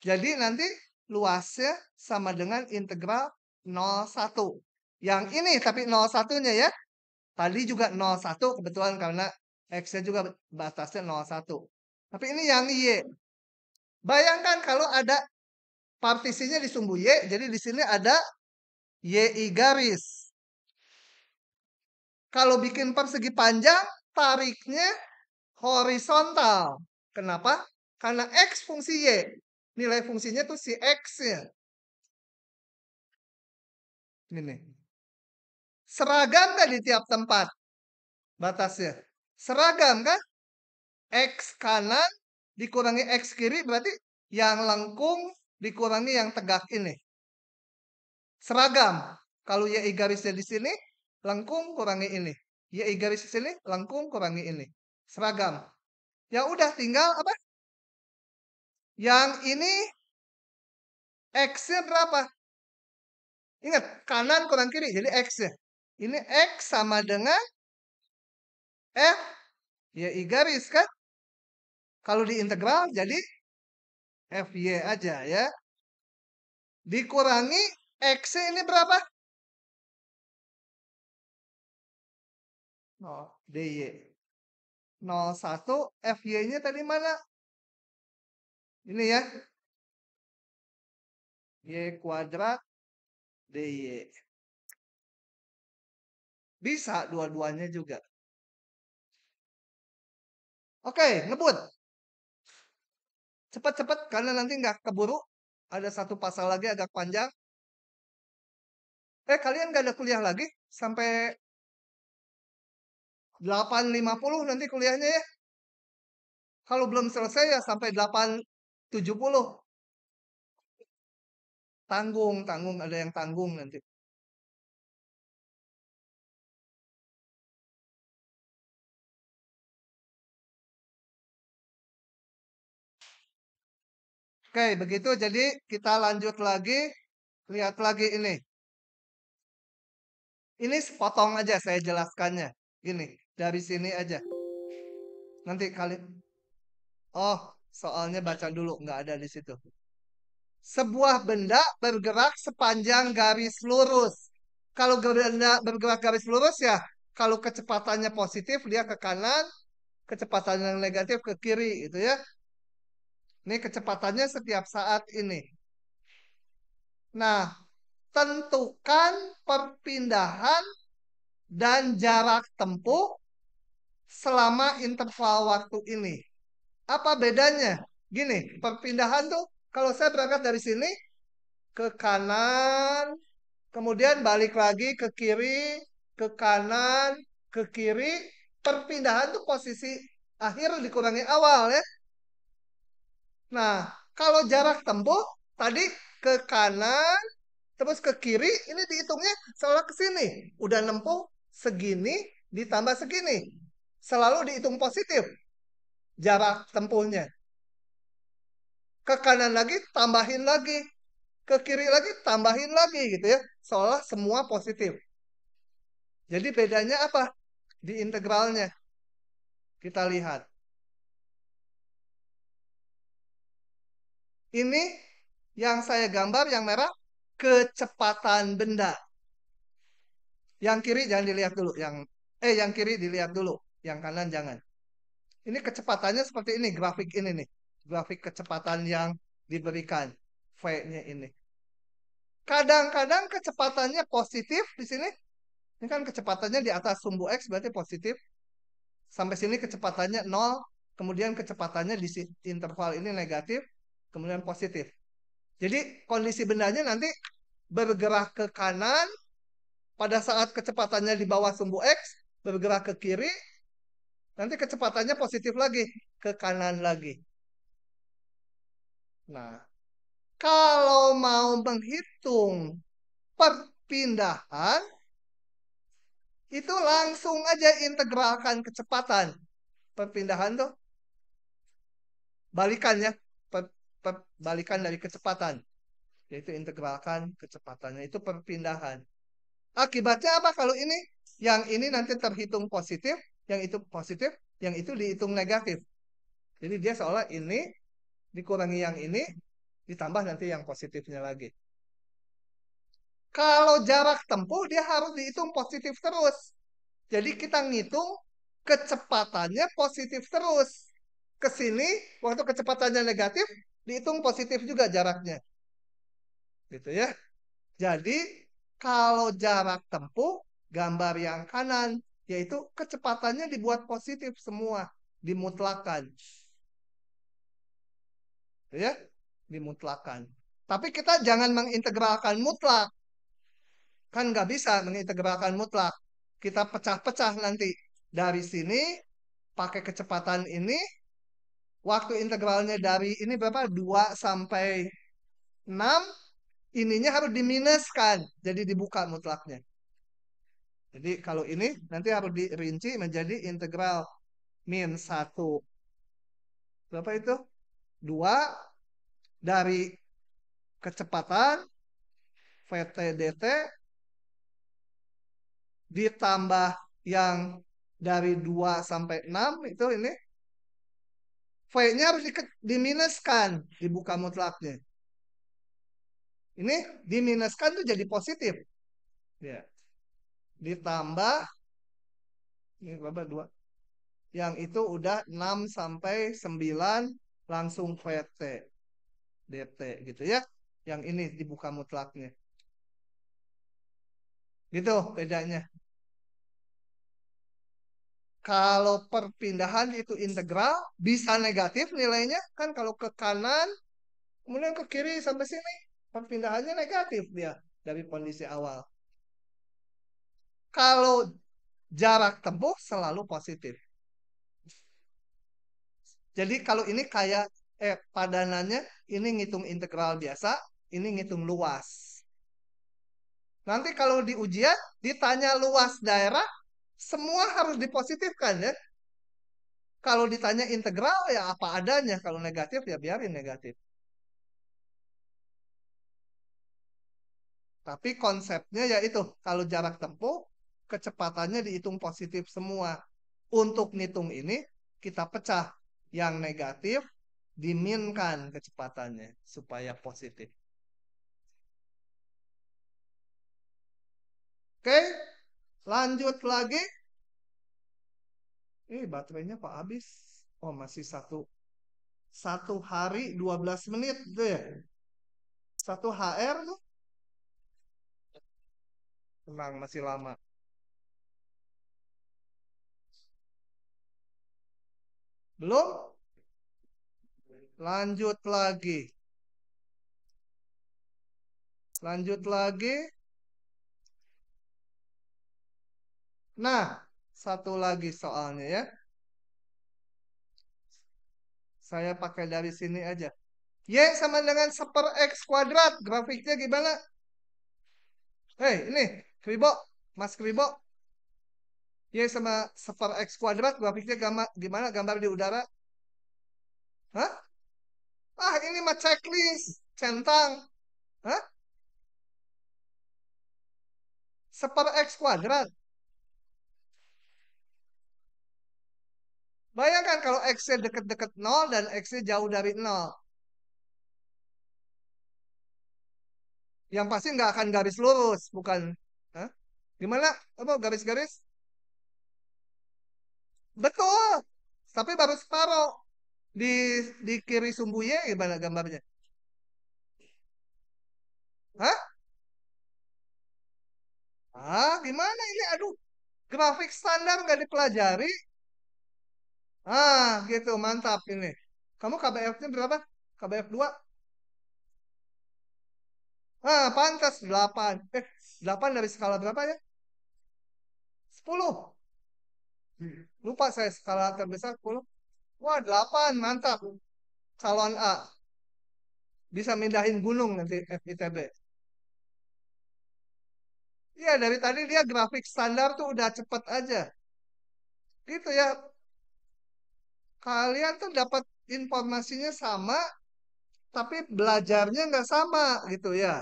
Jadi nanti luasnya sama dengan integral 01. Yang ini tapi 01-nya ya. Tadi juga 01 kebetulan karena X-nya juga batasnya 0,1. Tapi ini yang Y. Bayangkan kalau ada partisinya di sumbu Y, jadi di sini ada YI garis. Kalau bikin persegi panjang, tariknya horizontal. Kenapa? Karena X fungsi Y. Nilai fungsinya tuh si X-nya. Ini. Seragam nggak di tiap tempat batasnya? Seragam kan? X kanan dikurangi X kiri berarti yang lengkung dikurangi yang tegak ini. Seragam. Kalau YI garisnya di sini, lengkung kurangi ini. YI garis di sini, lengkung kurangi ini. Seragam. Ya udah tinggal apa? Yang ini X-nya berapa? Ingat, kanan kurang kiri, jadi X-nya. Ini X sama dengan F, YI garis kan? Kalau diintegral jadi FY aja ya. Dikurangi X-nya ini berapa? Oh, DY. 01, FY-nya tadi mana? Ini ya. Y kuadrat DY. Bisa dua-duanya juga. Oke, ngebut. Cepat-cepat karena nanti nggak keburu. Ada satu pasal lagi agak panjang. Kalian nggak ada kuliah lagi? Sampai 8.50 nanti kuliahnya ya. Kalau belum selesai ya sampai 8.70. Tanggung, ada yang tanggung nanti. Oke, begitu. Jadi kita lanjut lagi. Lihat lagi ini. Ini sepotong aja saya jelaskannya. Gini, dari sini aja. Nanti kalian. Oh, soalnya baca dulu, nggak ada di situ. Sebuah benda bergerak sepanjang garis lurus. Kalau benda bergerak garis lurus ya, kalau kecepatannya positif dia ke kanan, kecepatan yang negatif ke kiri, itu ya. Ini kecepatannya setiap saat ini. Nah, tentukan perpindahan dan jarak tempuh selama interval waktu ini. Apa bedanya? Gini, perpindahan tuh kalau saya berangkat dari sini ke kanan, kemudian balik lagi ke kiri, ke kanan, ke kiri, perpindahan tuh posisi akhir dikurangi awal ya. Nah, kalau jarak tempuh tadi ke kanan, terus ke kiri, ini dihitungnya seolah ke sini. Udah nempuh segini ditambah segini. Selalu dihitung positif jarak tempuhnya. Ke kanan lagi, tambahin lagi. Ke kiri lagi, tambahin lagi gitu ya. Seolah semua positif. Jadi bedanya apa? Di integralnya. Kita lihat. Ini yang saya gambar yang merah, kecepatan benda. Yang kiri jangan dilihat dulu, yang kiri dilihat dulu, yang kanan jangan. Ini kecepatannya seperti ini, grafik ini nih. Grafik kecepatan yang diberikan. V-nya ini. Kadang-kadang kecepatannya positif di sini. Ini kan kecepatannya di atas sumbu X berarti positif. Sampai sini kecepatannya 0. Kemudian kecepatannya di interval ini negatif. Kemudian positif. Jadi kondisi bendanya nanti bergerak ke kanan. Pada saat kecepatannya di bawah sumbu X. Bergerak ke kiri. Nanti kecepatannya positif lagi. Ke kanan lagi. Nah, kalau mau menghitung perpindahan, itu langsung aja integralkan kecepatan. Perpindahan tuh balikannya, balikan dari kecepatan. Yaitu integralkan kecepatannya. Itu perpindahan. Akibatnya apa kalau ini? Yang ini nanti terhitung positif, yang itu positif, yang itu dihitung negatif. Jadi dia seolah ini dikurangi yang ini, ditambah nanti yang positifnya lagi. Kalau jarak tempuh dia harus dihitung positif terus. Jadi kita ngitung kecepatannya positif terus. Ke sini, waktu kecepatannya negatif, dihitung positif juga jaraknya. Gitu ya. Jadi, kalau jarak tempuh, gambar yang kanan, yaitu kecepatannya dibuat positif semua, dimutlakan. Ya, dimutlakan. Tapi kita jangan mengintegralkan mutlak. Kan nggak bisa mengintegralkan mutlak. Kita pecah-pecah nanti. Dari sini, pakai kecepatan ini, waktu integralnya dari ini berapa? 2 sampai 6, ininya harus diminuskan. Jadi dibuka mutlaknya. Jadi kalau ini nanti harus dirinci menjadi integral min 1. Berapa itu? 2 dari kecepatan VT dt ditambah yang dari 2 sampai 6 itu ini V-nya harus diminuskan, dibuka mutlaknya. Ini diminuskan tuh jadi positif. Ya. Ditambah ini berapa? 2. Yang itu udah 6 sampai 9 langsung VT dt gitu ya. Yang ini dibuka mutlaknya. Gitu bedanya. Kalau perpindahan itu integral, bisa negatif nilainya. Kan kalau ke kanan, kemudian ke kiri sampai sini. Perpindahannya negatif dia dari kondisi awal. Kalau jarak tempuh selalu positif. Jadi kalau ini kayak padanannya, ini ngitung integral biasa, ini ngitung luas. Nanti kalau di ujian ditanya luas daerah, semua harus dipositifkan ya. Kalau ditanya integral ya apa adanya, kalau negatif ya biarin negatif. Tapi konsepnya yaitu kalau jarak tempuh kecepatannya dihitung positif semua. Untuk ngitung ini kita pecah yang negatif diminkan kecepatannya supaya positif. Oke, lanjut lagi. Baterainya kok habis? Oh, masih satu hari 12 menit tuh ya. 1 HR tuh. Tenang, masih lama. Belum? Lanjut lagi. Lanjut lagi. Nah, satu lagi soalnya ya. Saya pakai dari sini aja. Y sama dengan 1/X kuadrat. Grafiknya gimana? Hei, ini. Kribo. Mas Kribo. Y sama 1/X kuadrat. Grafiknya gimana gambar di udara? Hah? Ah, ini mah checklist. Centang. Hah? 1/X kuadrat. Bayangkan kalau X-nya deket-deket 0 dan X-nya jauh dari 0. Yang pasti nggak akan garis lurus, bukan? Hah? Gimana? Apa garis-garis? Betul. Tapi baru separuh. Di di kiri sumbu Y gimana gambarnya? Hah? Gimana ini? Aduh, grafik standar nggak dipelajari. Gitu, mantap ini. Kamu KBF-nya berapa? KBF 2? Pantas 8. 8 dari skala berapa ya? 10. Lupa saya skala terbesar 10. Wah, 8, mantap. Calon A. Bisa mindahin gunung nanti FITB. Iya, dari tadi dia grafik standar tuh udah cepet aja. Gitu ya. Kalian tuh dapat informasinya sama, tapi belajarnya nggak sama gitu ya.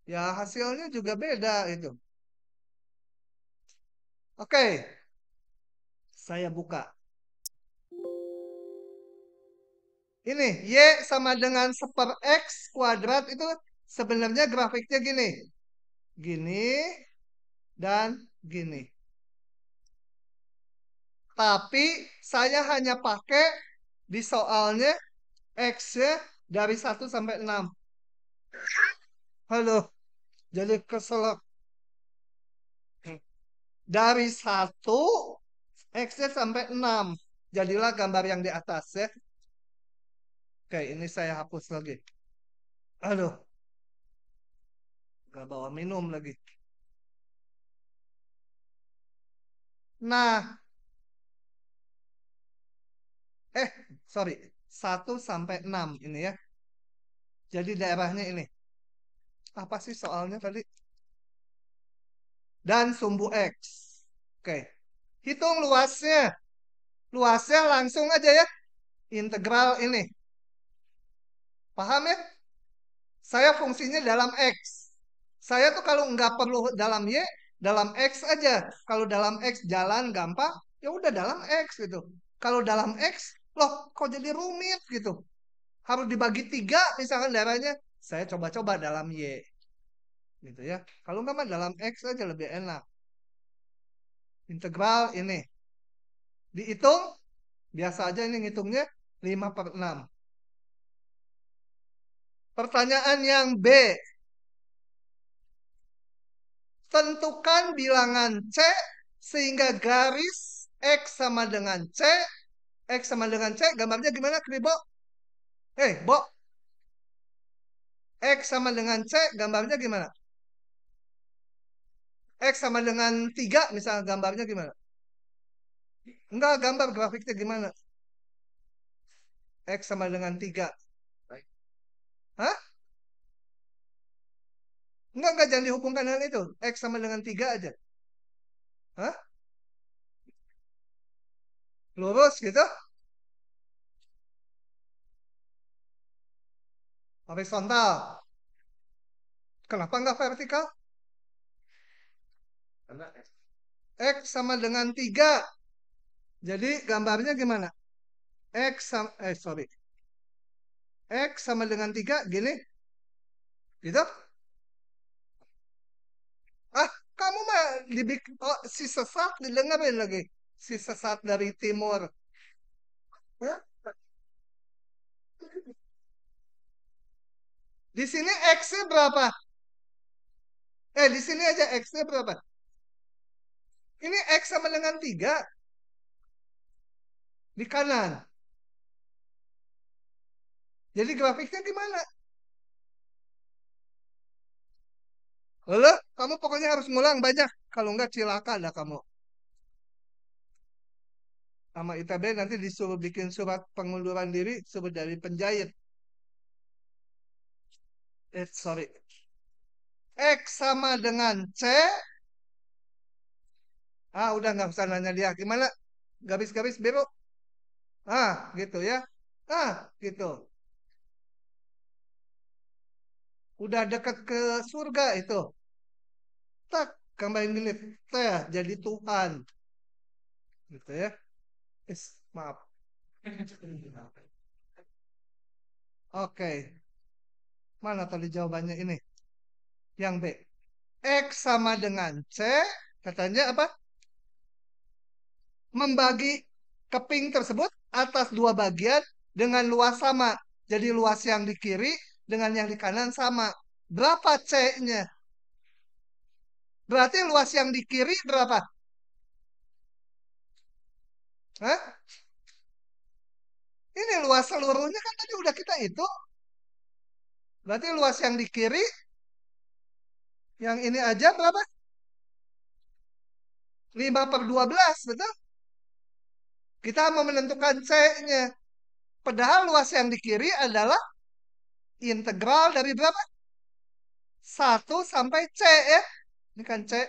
Ya hasilnya juga beda itu. Oke, saya buka. Ini Y sama dengan 1/X kuadrat itu sebenarnya grafiknya gini. Gini dan gini. Tapi saya hanya pakai di soalnya X-nya dari 1 sampai 6. Halo, jadi keselak. Dari 1 X-nya sampai 6. Jadilah gambar yang di atas ya. Oke, ini saya hapus lagi. Aduh, gak bawa minum lagi. Nah, eh, sorry. 1 sampai 6 ini ya. Jadi daerahnya ini. Apa sih soalnya tadi? Dan sumbu X. Oke. Hitung luasnya. Luasnya langsung aja ya. Integral ini. Paham ya? Saya fungsinya dalam X. Saya tuh kalau nggak perlu dalam Y, dalam X aja. Kalau dalam X jalan gampang, ya udah dalam X gitu. Kalau dalam X, loh kok jadi rumit gitu. Harus dibagi 3 misalkan daerahnya. Saya coba-coba dalam Y. Gitu ya. Kalau nggak mah dalam X aja lebih enak. Integral ini. Dihitung, biasa aja ini ngitungnya 5/6. Pertanyaan yang B. Tentukan bilangan C sehingga garis X sama dengan C. X sama dengan C, gambarnya gimana, Kribo? Bo, X sama dengan C, gambarnya gimana? X sama dengan 3, misalnya gambarnya gimana? Enggak, gambar grafiknya gimana? X sama dengan 3. Hah? Enggak, jangan dihubungkan dengan itu. X sama dengan 3 aja. Hah? Lurus gitu? Horizontal. Kenapa enggak vertikal? X sama dengan 3. Jadi gambarnya gimana? Sorry. X sama dengan 3 gini. Gitu? Ah, kamu mah si sesat didengerin lagi. Si sesat dari timur. Hah? Di sini X-nya berapa? Di sini aja X-nya berapa? Ini X sama dengan 3 di kanan. Jadi grafiknya gimana? Lalu, kamu pokoknya harus ngulang banyak. Kalau enggak cilaka dah kamu. Sama ITB nanti disuruh bikin surat pengunduran diri, suruh dari penjahit. Sorry. X sama dengan C. Udah nggak usah nanya dia. Gimana? Garis-garis biru. Gitu ya. Gitu. Udah dekat ke surga itu. Tak, gambarin gini. Teh, jadi Tuhan. Gitu ya. Maaf. Oke. Mana tadi jawabannya ini? Yang B. X sama dengan C. Katanya apa? Membagi keping tersebut atas 2 bagian dengan luas sama. Jadi luas yang di kiri dengan yang di kanan sama. Berapa C-nya? Berarti luas yang di kiri berapa? Hah? Ini luas seluruhnya kan tadi udah kita hitung. Berarti luas yang di kiri, yang ini aja berapa? 5/12, betul? Kita mau menentukan C-nya. Padahal luas yang di kiri adalah integral dari berapa? 1 sampai C ya. Ini kan C.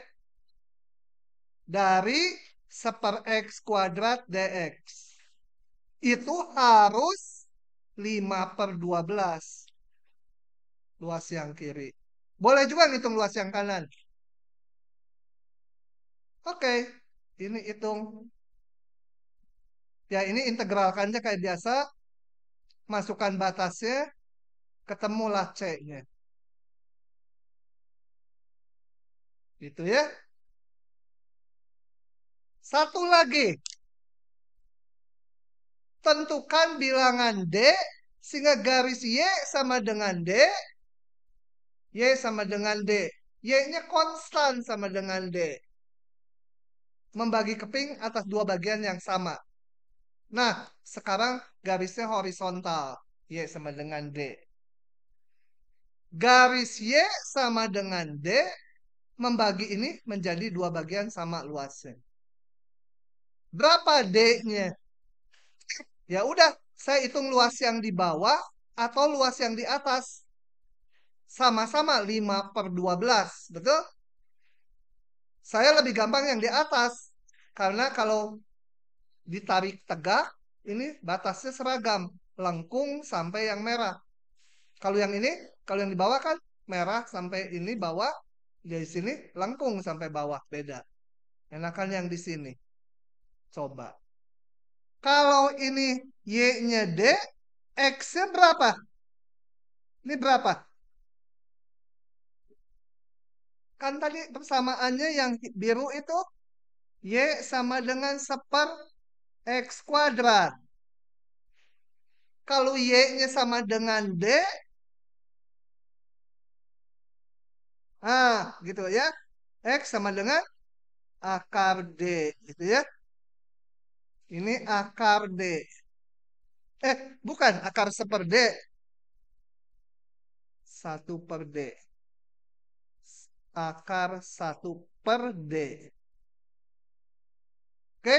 Dari 1/x² dx. Itu harus 5/12. Luas yang kiri. Boleh juga ngitung luas yang kanan. Oke, ini hitung. Ya, ini integralkannya kayak biasa. Masukkan batasnya, ketemulah C-nya. Gitu ya. Satu lagi. tentukan bilangan D sehingga garis Y sama dengan D, Y sama dengan D. Y-nya konstan sama dengan D. Membagi keping atas dua bagian yang sama. Nah, sekarang garisnya horizontal. Y sama dengan D. Garis Y sama dengan D membagi ini menjadi dua bagian sama luasnya. Berapa D-nya? Ya udah, saya hitung luas yang di bawah atau luas yang di atas. Sama-sama 5/12, betul? Saya lebih gampang yang di atas. Karena kalau ditarik tegak, ini batasnya seragam. Lengkung sampai yang merah. Kalau yang ini, kalau yang di bawah kan merah sampai ini bawah. Di sini lengkung sampai bawah, beda. Enakan yang di sini. Coba. Kalau ini Y-nya D, X-nya berapa? Ini berapa? Kan tadi persamaannya yang biru itu Y sama dengan 1/X². Kalau Y-nya sama dengan D, gitu ya. X sama dengan akar D, gitu ya. Ini akar D. Bukan, akar 1/D. 1/D. Akar 1/D. Oke?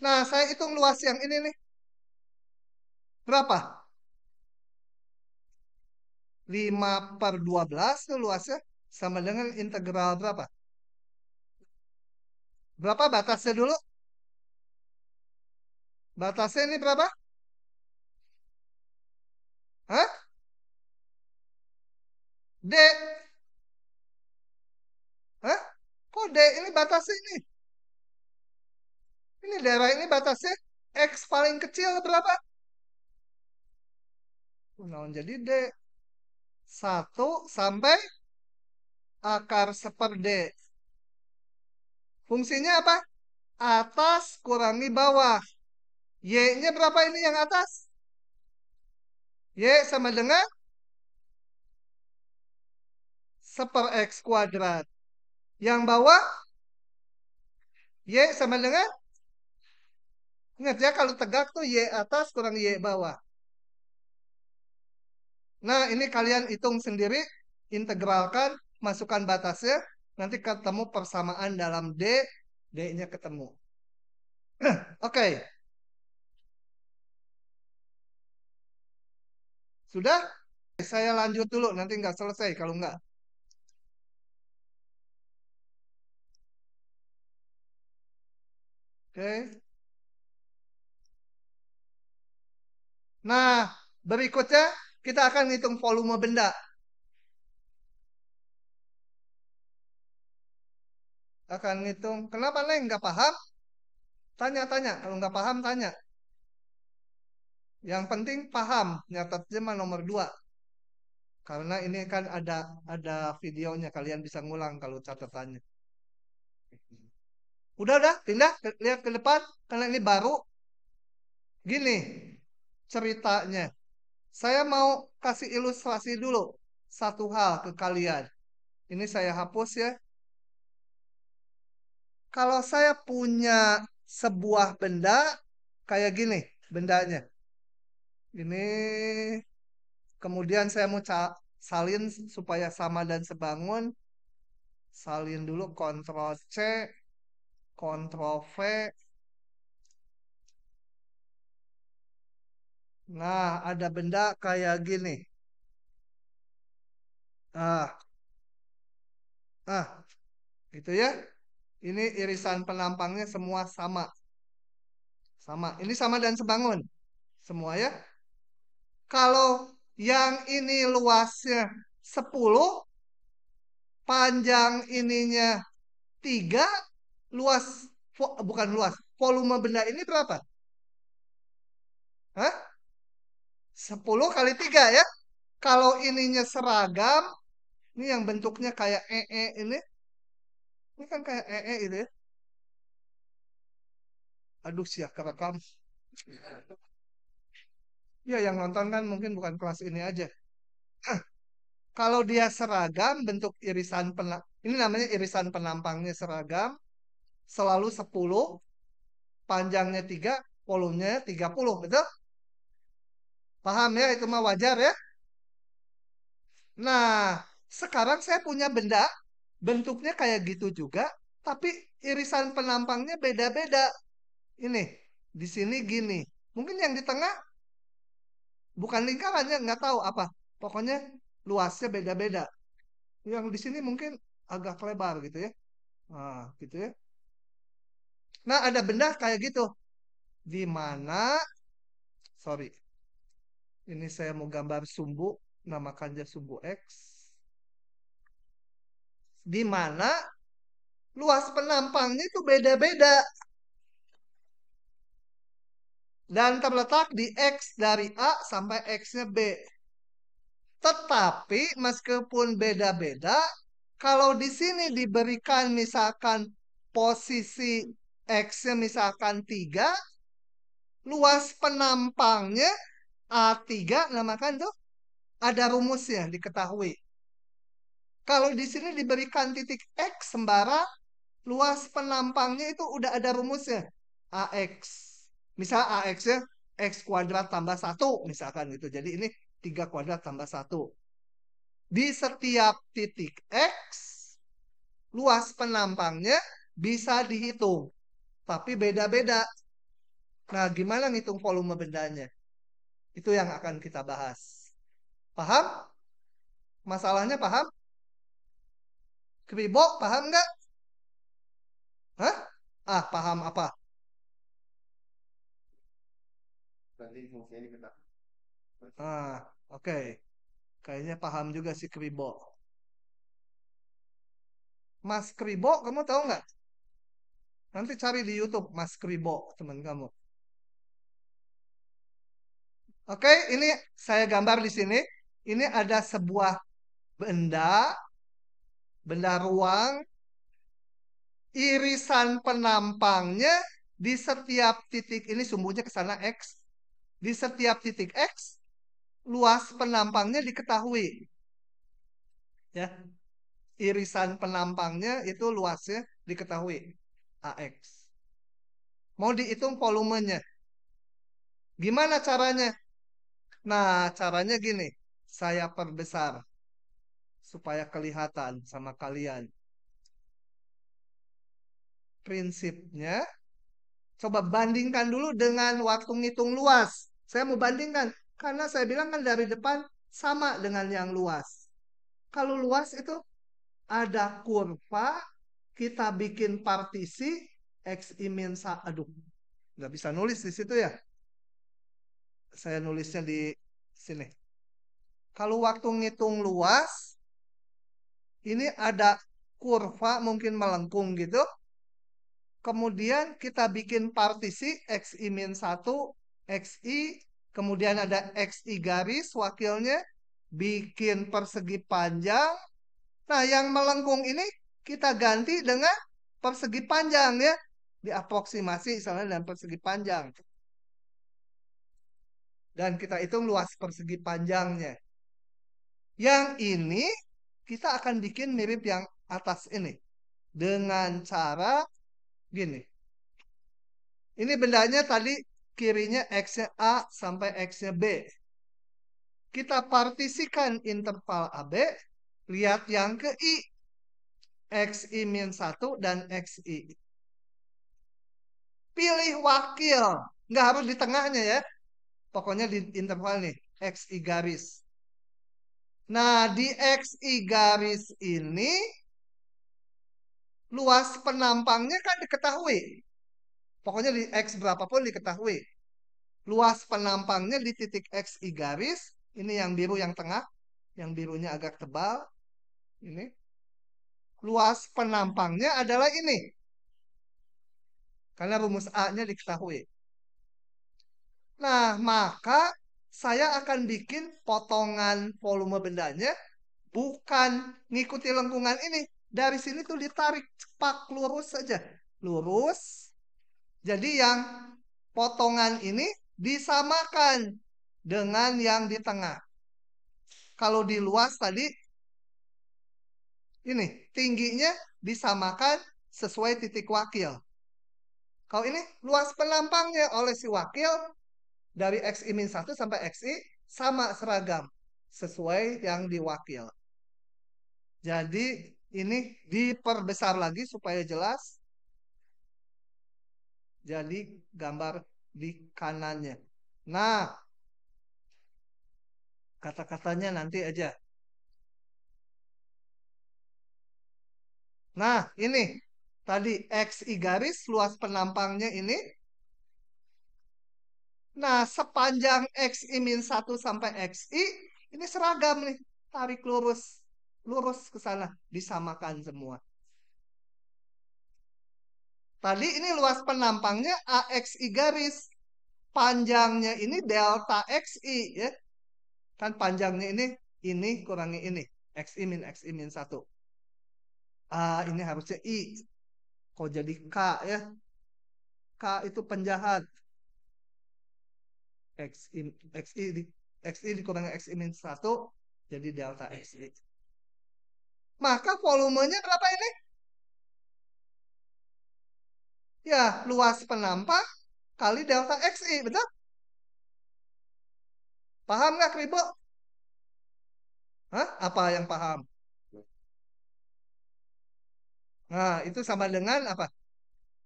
Nah, saya hitung luas yang ini nih. Berapa? 5/12 itu luasnya. Sama dengan integral berapa? Berapa batasnya dulu? Batasnya ini berapa? Hah? D. Hah? Kok D ini batasnya ini? Ini daerah ini batasnya X paling kecil berapa? Nah, jadi D. 1 sampai akar 1/D. Fungsinya apa? Atas kurangi bawah. Y-nya berapa ini yang atas? Y sama dengan 1/X². Yang bawah, Y sama dengan, ingat ya kalau tegak tuh Y atas kurang Y bawah. Nah, ini kalian hitung sendiri, integralkan, masukkan batasnya, nanti ketemu persamaan dalam D, D-nya ketemu. Oke, sudah? Saya lanjut dulu, nanti nggak selesai kalau nggak. Oke. Nah, berikutnya kita akan hitung volume benda. Akan hitung. Kenapa Neng nggak paham? Tanya-tanya. Kalau nggak paham, tanya. Yang penting paham. Nyatetnya mah nomor 2. Karena ini kan ada videonya. Kalian bisa ngulang kalau catatannya. Udah, pindah. Lihat ke depan. Karena ini baru. Gini ceritanya. Saya mau kasih ilustrasi dulu. Satu hal ke kalian. Ini saya hapus ya. Kalau saya punya sebuah benda kayak gini bendanya. Ini kemudian saya mau salin supaya sama dan sebangun. Salin dulu Ctrl C, Ctrl V. Nah, ada benda kayak gini. Ah, gitu ya. Ini irisan penampangnya semua sama. Sama. Ini sama dan sebangun. Semua ya. Kalau yang ini luasnya 10, panjang ininya 3, luas, bukan luas, volume benda ini berapa? Hah? 10 kali 3 ya. Kalau ininya seragam, ini yang bentuknya kayak ini. Ini kan kayak itu ya. Aduh, sih kerekam. Ya, yang nonton kan mungkin bukan kelas ini aja. Kalau dia seragam, bentuk irisan ini namanya irisan penampangnya seragam, selalu 10, panjangnya 3, volumenya 30, betul? Paham ya, itu mah wajar ya. Nah, sekarang saya punya benda, bentuknya kayak gitu juga, tapi irisan penampangnya beda-beda. Ini, di sini gini. Mungkin yang di tengah bukan lingkarannya, nggak tahu apa. Pokoknya luasnya beda-beda. Yang di sini mungkin agak lebar gitu ya. Nah, gitu ya. Nah, ada benda kayak gitu. Di mana, sorry, ini saya mau gambar sumbu, namakannya sumbu X. Di mana luas penampangnya itu beda-beda. Dan terletak di X dari A sampai X-nya B. Tetapi meskipun beda-beda, kalau di sini diberikan misalkan posisi X-nya misalkan 3, luas penampangnya A3, namakan tuh ada rumusnya diketahui. Kalau di sini diberikan titik X sembara, luas penampangnya itu udah ada rumusnya. AX. Misal AX-nya X kuadrat tambah 1, misalkan gitu. Jadi ini 3 kuadrat tambah 1. Di setiap titik X, luas penampangnya bisa dihitung. Tapi beda-beda. Nah, gimana ngitung volume bendanya? Itu yang akan kita bahas. Paham? Masalahnya paham? Kribo, paham nggak? Hah? Ah, paham apa? Ah, oke. Kayaknya paham juga si Kribo. Mas Kribo, kamu tahu nggak? Nanti cari di YouTube Mas Kribo, teman kamu. Oke, ini saya gambar di sini. Ini ada sebuah benda, benda ruang, irisan penampangnya di setiap titik ini sumbunya ke sana X. Di setiap titik X, luas penampangnya diketahui. Ya, irisan penampangnya itu luasnya diketahui AX. Mau dihitung volumenya. Gimana caranya? Nah, caranya gini. Saya perbesar supaya kelihatan sama kalian. Prinsipnya, coba bandingkan dulu dengan waktu ngitung luas. Saya mau bandingkan. Karena saya bilang kan dari depan sama dengan yang luas. Kalau luas itu ada kurva, kita bikin partisi, X I min, aduh, nggak bisa nulis di situ ya. Saya nulisnya di sini. Kalau waktu ngitung luas, ini ada kurva mungkin melengkung gitu. Kemudian kita bikin partisi XI min 1, XI, kemudian ada XI garis wakilnya, bikin persegi panjang. Nah, yang melengkung ini kita ganti dengan persegi panjang ya. Diaproksimasi misalnya dengan persegi panjang. Dan kita hitung luas persegi panjangnya. Yang ini kita akan bikin mirip yang atas ini. Dengan cara gini. Ini bendanya tadi kirinya X-nya A sampai X-nya B. Kita partisikan interval AB. Lihat yang ke I. XI min 1 dan XI. Pilih wakil. Nggak harus di tengahnya ya. Pokoknya di interval nih. XI garis. Nah, di XI garis ini luas penampangnya kan diketahui. Pokoknya di X berapapun diketahui. Luas penampangnya di titik XI garis. Ini yang biru yang tengah. Yang birunya agak tebal. Ini. Luas penampangnya adalah ini. Karena rumus A-nya diketahui. Nah, maka saya akan bikin potongan volume bendanya bukan ngikuti lengkungan ini. Dari sini tuh ditarik cepak lurus saja. Lurus. Jadi yang potongan ini disamakan dengan yang di tengah. Kalau di luas tadi, ini tingginya disamakan sesuai titik wakil. Kalau ini luas penampangnya oleh si wakil dari XI-1 sampai XI sama seragam sesuai yang diwakil. Jadi ini diperbesar lagi supaya jelas. Jadi gambar di kanannya. Nah, kata-katanya nanti aja. Nah, ini tadi XI garis luas penampangnya ini. Nah, sepanjang XI-1 sampai XI ini seragam nih. Tarik lurus. Lurus ke sana. Disamakan semua. Tadi ini luas penampangnya AXI garis. Panjangnya ini delta XI ya. Kan panjangnya ini kurangi ini. XI min XI min 1. Ini harusnya I. Kok jadi K ya? K itu penjahat. XI dikurangi XI min 1 jadi delta XI. Maka volumenya berapa ini? Ya, luas penampang kali delta XI, betul? Paham nggak, Kribo? Hah? Apa yang paham? Nah, itu sama dengan apa?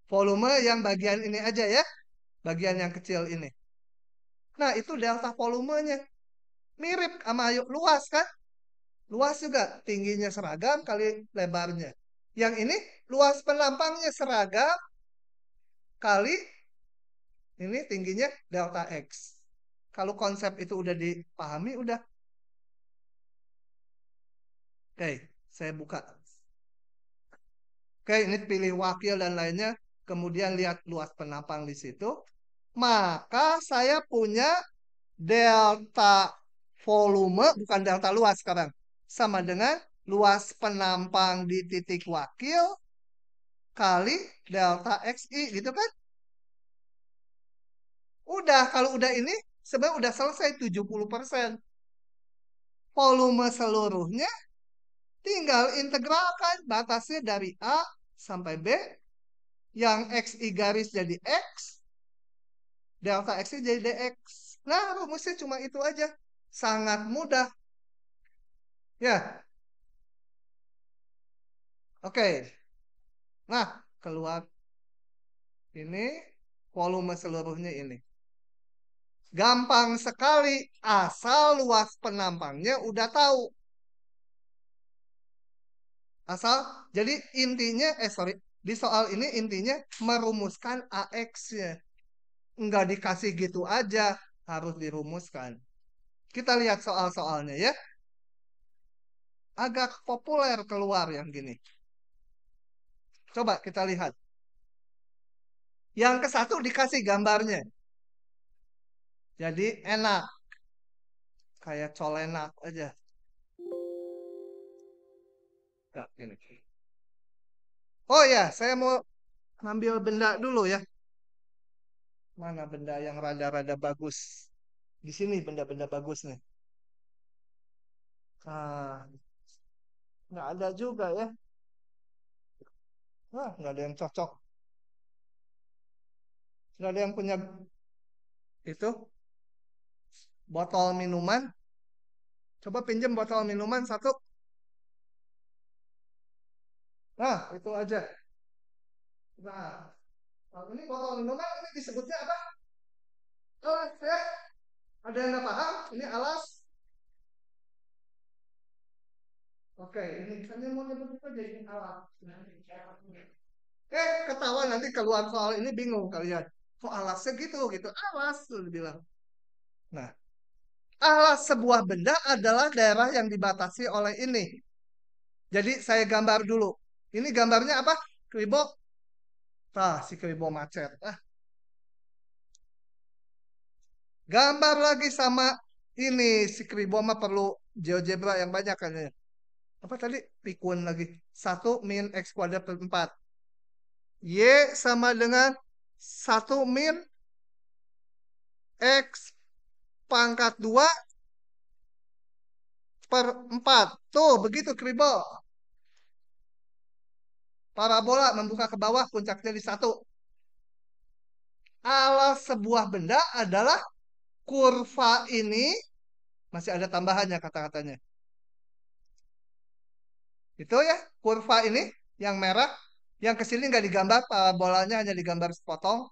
Volume yang bagian ini aja ya. Bagian yang kecil ini. Nah, itu delta volumenya. Mirip sama luas kan? Luas juga. Tingginya seragam kali lebarnya. Yang ini luas penampangnya seragam kali ini tingginya delta X. Kalau konsep itu udah dipahami, udah. Oke, saya buka. Oke, ini pilih wakil dan lainnya. Kemudian lihat luas penampang di situ. Maka saya punya delta volume, bukan delta luas sekarang. Sama dengan luas penampang di titik wakil kali delta XI, gitu kan? Udah, kalau udah ini sebenarnya udah selesai 70%. Volume seluruhnya tinggal integralkan batasnya dari A sampai B. Yang XI garis jadi X, delta XI jadi DX. Nah, rumusnya cuma itu aja. Sangat mudah. Ya, oke. Nah, keluar ini volume seluruhnya ini. Gampang sekali asal luas penampangnya udah tahu. Asal, jadi intinya, sorry, di soal ini intinya merumuskan AX-nya. Enggak dikasih gitu aja, harus dirumuskan. Kita lihat soal-soalnya ya. Agak populer keluar yang gini. Coba kita lihat. Yang ke satu dikasih gambarnya. Jadi enak. Kayak colenak aja. Nah, ini. Oh ya, saya mau ngambil benda dulu ya. Mana benda yang rada-rada bagus? Di sini benda-benda bagus nih. Nah, nggak ada juga ya. Wah, nggak ada yang cocok. Nggak ada yang punya itu botol minuman. Coba pinjam botol minuman satu. Nah, itu aja. Nah, kalau ini botol minuman ini disebutnya apa? Oh, ya. Ada yang nggak paham? Ini alas. Oke, ini kan yang mau nyebut itu jadi alas. Ketawa nanti keluar soal ini bingung kalian. Kok alasnya gitu? Gitu. Alas, tuh dibilang. Nah, alas sebuah benda adalah daerah yang dibatasi oleh ini. Jadi saya gambar dulu. Ini gambarnya apa? Kribo. Nah, si kribo macet. Gambar lagi sama ini. Si kribo mah perlu GeoGebra yang banyak kan. Apa tadi? Pikun lagi. 1 min X² per 4. Y sama dengan 1 min X pangkat 2 per 4. Tuh, begitu Kribo. Parabola membuka ke bawah, puncaknya di 1. Alas sebuah benda adalah kurva ini. Masih ada tambahannya kata-katanya. Itu ya, kurva ini yang merah. Yang kesini nggak digambar, parabolanya hanya digambar sepotong.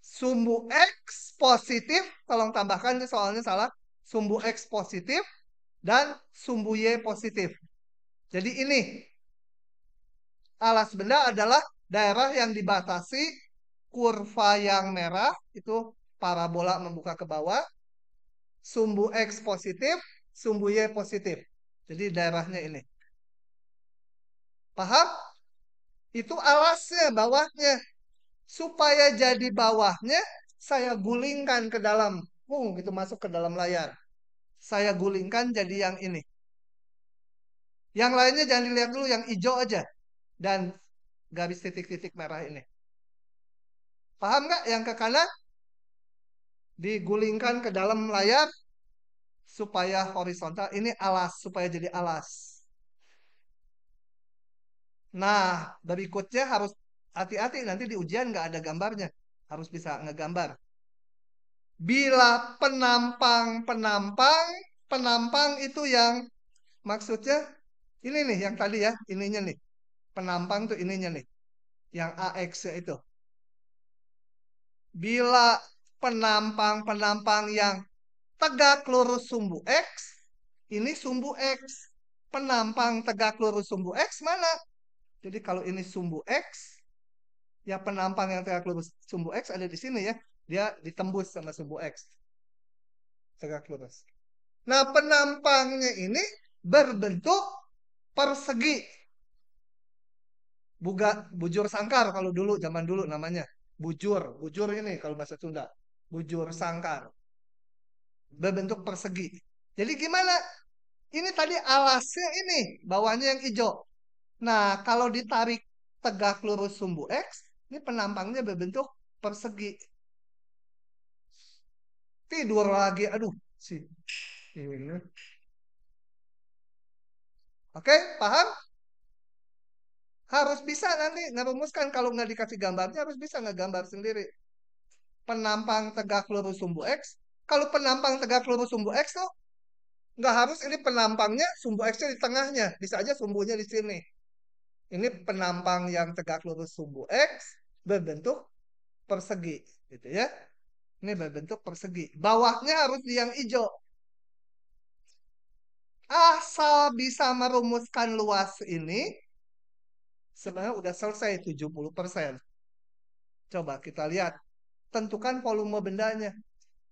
Sumbu X positif, tolong tambahkan soalnya salah. Sumbu X positif dan sumbu Y positif. Jadi ini alas benda adalah daerah yang dibatasi kurva yang merah itu parabola membuka ke bawah, sumbu X positif, sumbu Y positif. Jadi daerahnya ini. Paham? Itu alasnya, bawahnya. Supaya jadi bawahnya, saya gulingkan ke dalam. Gitu masuk ke dalam layar. Saya gulingkan jadi yang ini. Yang lainnya jangan dilihat dulu, yang hijau aja. Dan garis titik-titik merah ini. Paham nggak? Yang ke kanan digulingkan ke dalam layar supaya horizontal. Ini alas, supaya jadi alas. Nah, berikutnya harus hati-hati. Nanti di ujian nggak ada gambarnya. Harus bisa ngegambar. Bila penampang itu yang maksudnya ini nih yang tadi ya, ininya nih. Penampang tuh ininya nih. Yang AX itu. Bila penampang yang tegak lurus sumbu X, ini sumbu X. Penampang tegak lurus sumbu X mana? Jadi kalau ini sumbu X, ya penampang yang tegak lurus sumbu X ada di sini ya. Dia ditembus sama sumbu X. Tegak lurus. Nah, penampangnya ini berbentuk persegi. Bujur sangkar kalau dulu, zaman dulu namanya. Bujur ini kalau bahasa Sunda. Bujur sangkar. Berbentuk persegi. Jadi gimana? Ini tadi alasnya ini, bawahnya yang hijau. Nah, kalau ditarik tegak lurus sumbu X, ini penampangnya berbentuk persegi. Tidur lagi, aduh sih. Ini. Oke, paham? Harus bisa nanti ngerumuskan. Kalau nggak dikasih gambarnya harus bisa ngegambar sendiri. Penampang tegak lurus sumbu X. Kalau penampang tegak lurus sumbu X tuh nggak harus ini penampangnya sumbu X-nya di tengahnya. Bisa aja sumbunya di sini. Ini penampang yang tegak lurus sumbu X berbentuk persegi, gitu ya. Ini berbentuk persegi. Bawahnya harus di yang hijau. Asal bisa merumuskan luas ini, sebenarnya udah selesai 70%. Coba kita lihat. Tentukan volume bendanya.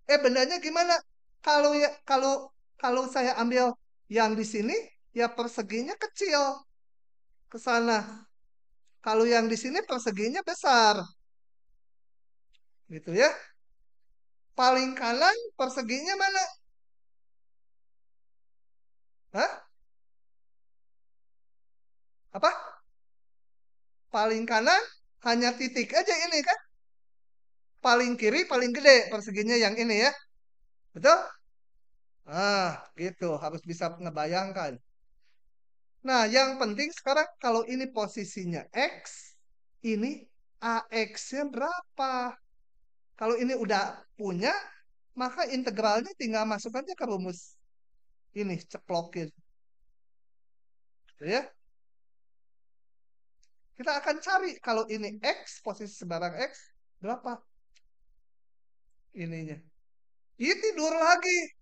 Bendanya gimana? Kalau ya kalau saya ambil yang di sini, ya perseginya kecil ke sana. Kalau yang di sini perseginya besar. Gitu ya. Paling kanan perseginya mana? Hah? Apa? Paling kanan hanya titik aja ini kan? Paling kiri paling gede perseginya yang ini ya. Betul? Gitu. Harus bisa ngebayangkan. Nah, yang penting sekarang kalau ini posisinya X, ini AX-nya berapa? Kalau ini udah punya, maka integralnya tinggal masuk aja ke rumus. Ini, ceplokin. Ya. Kita akan cari kalau ini X, posisi sebarang X, berapa? Ininya. Ini tidur lagi.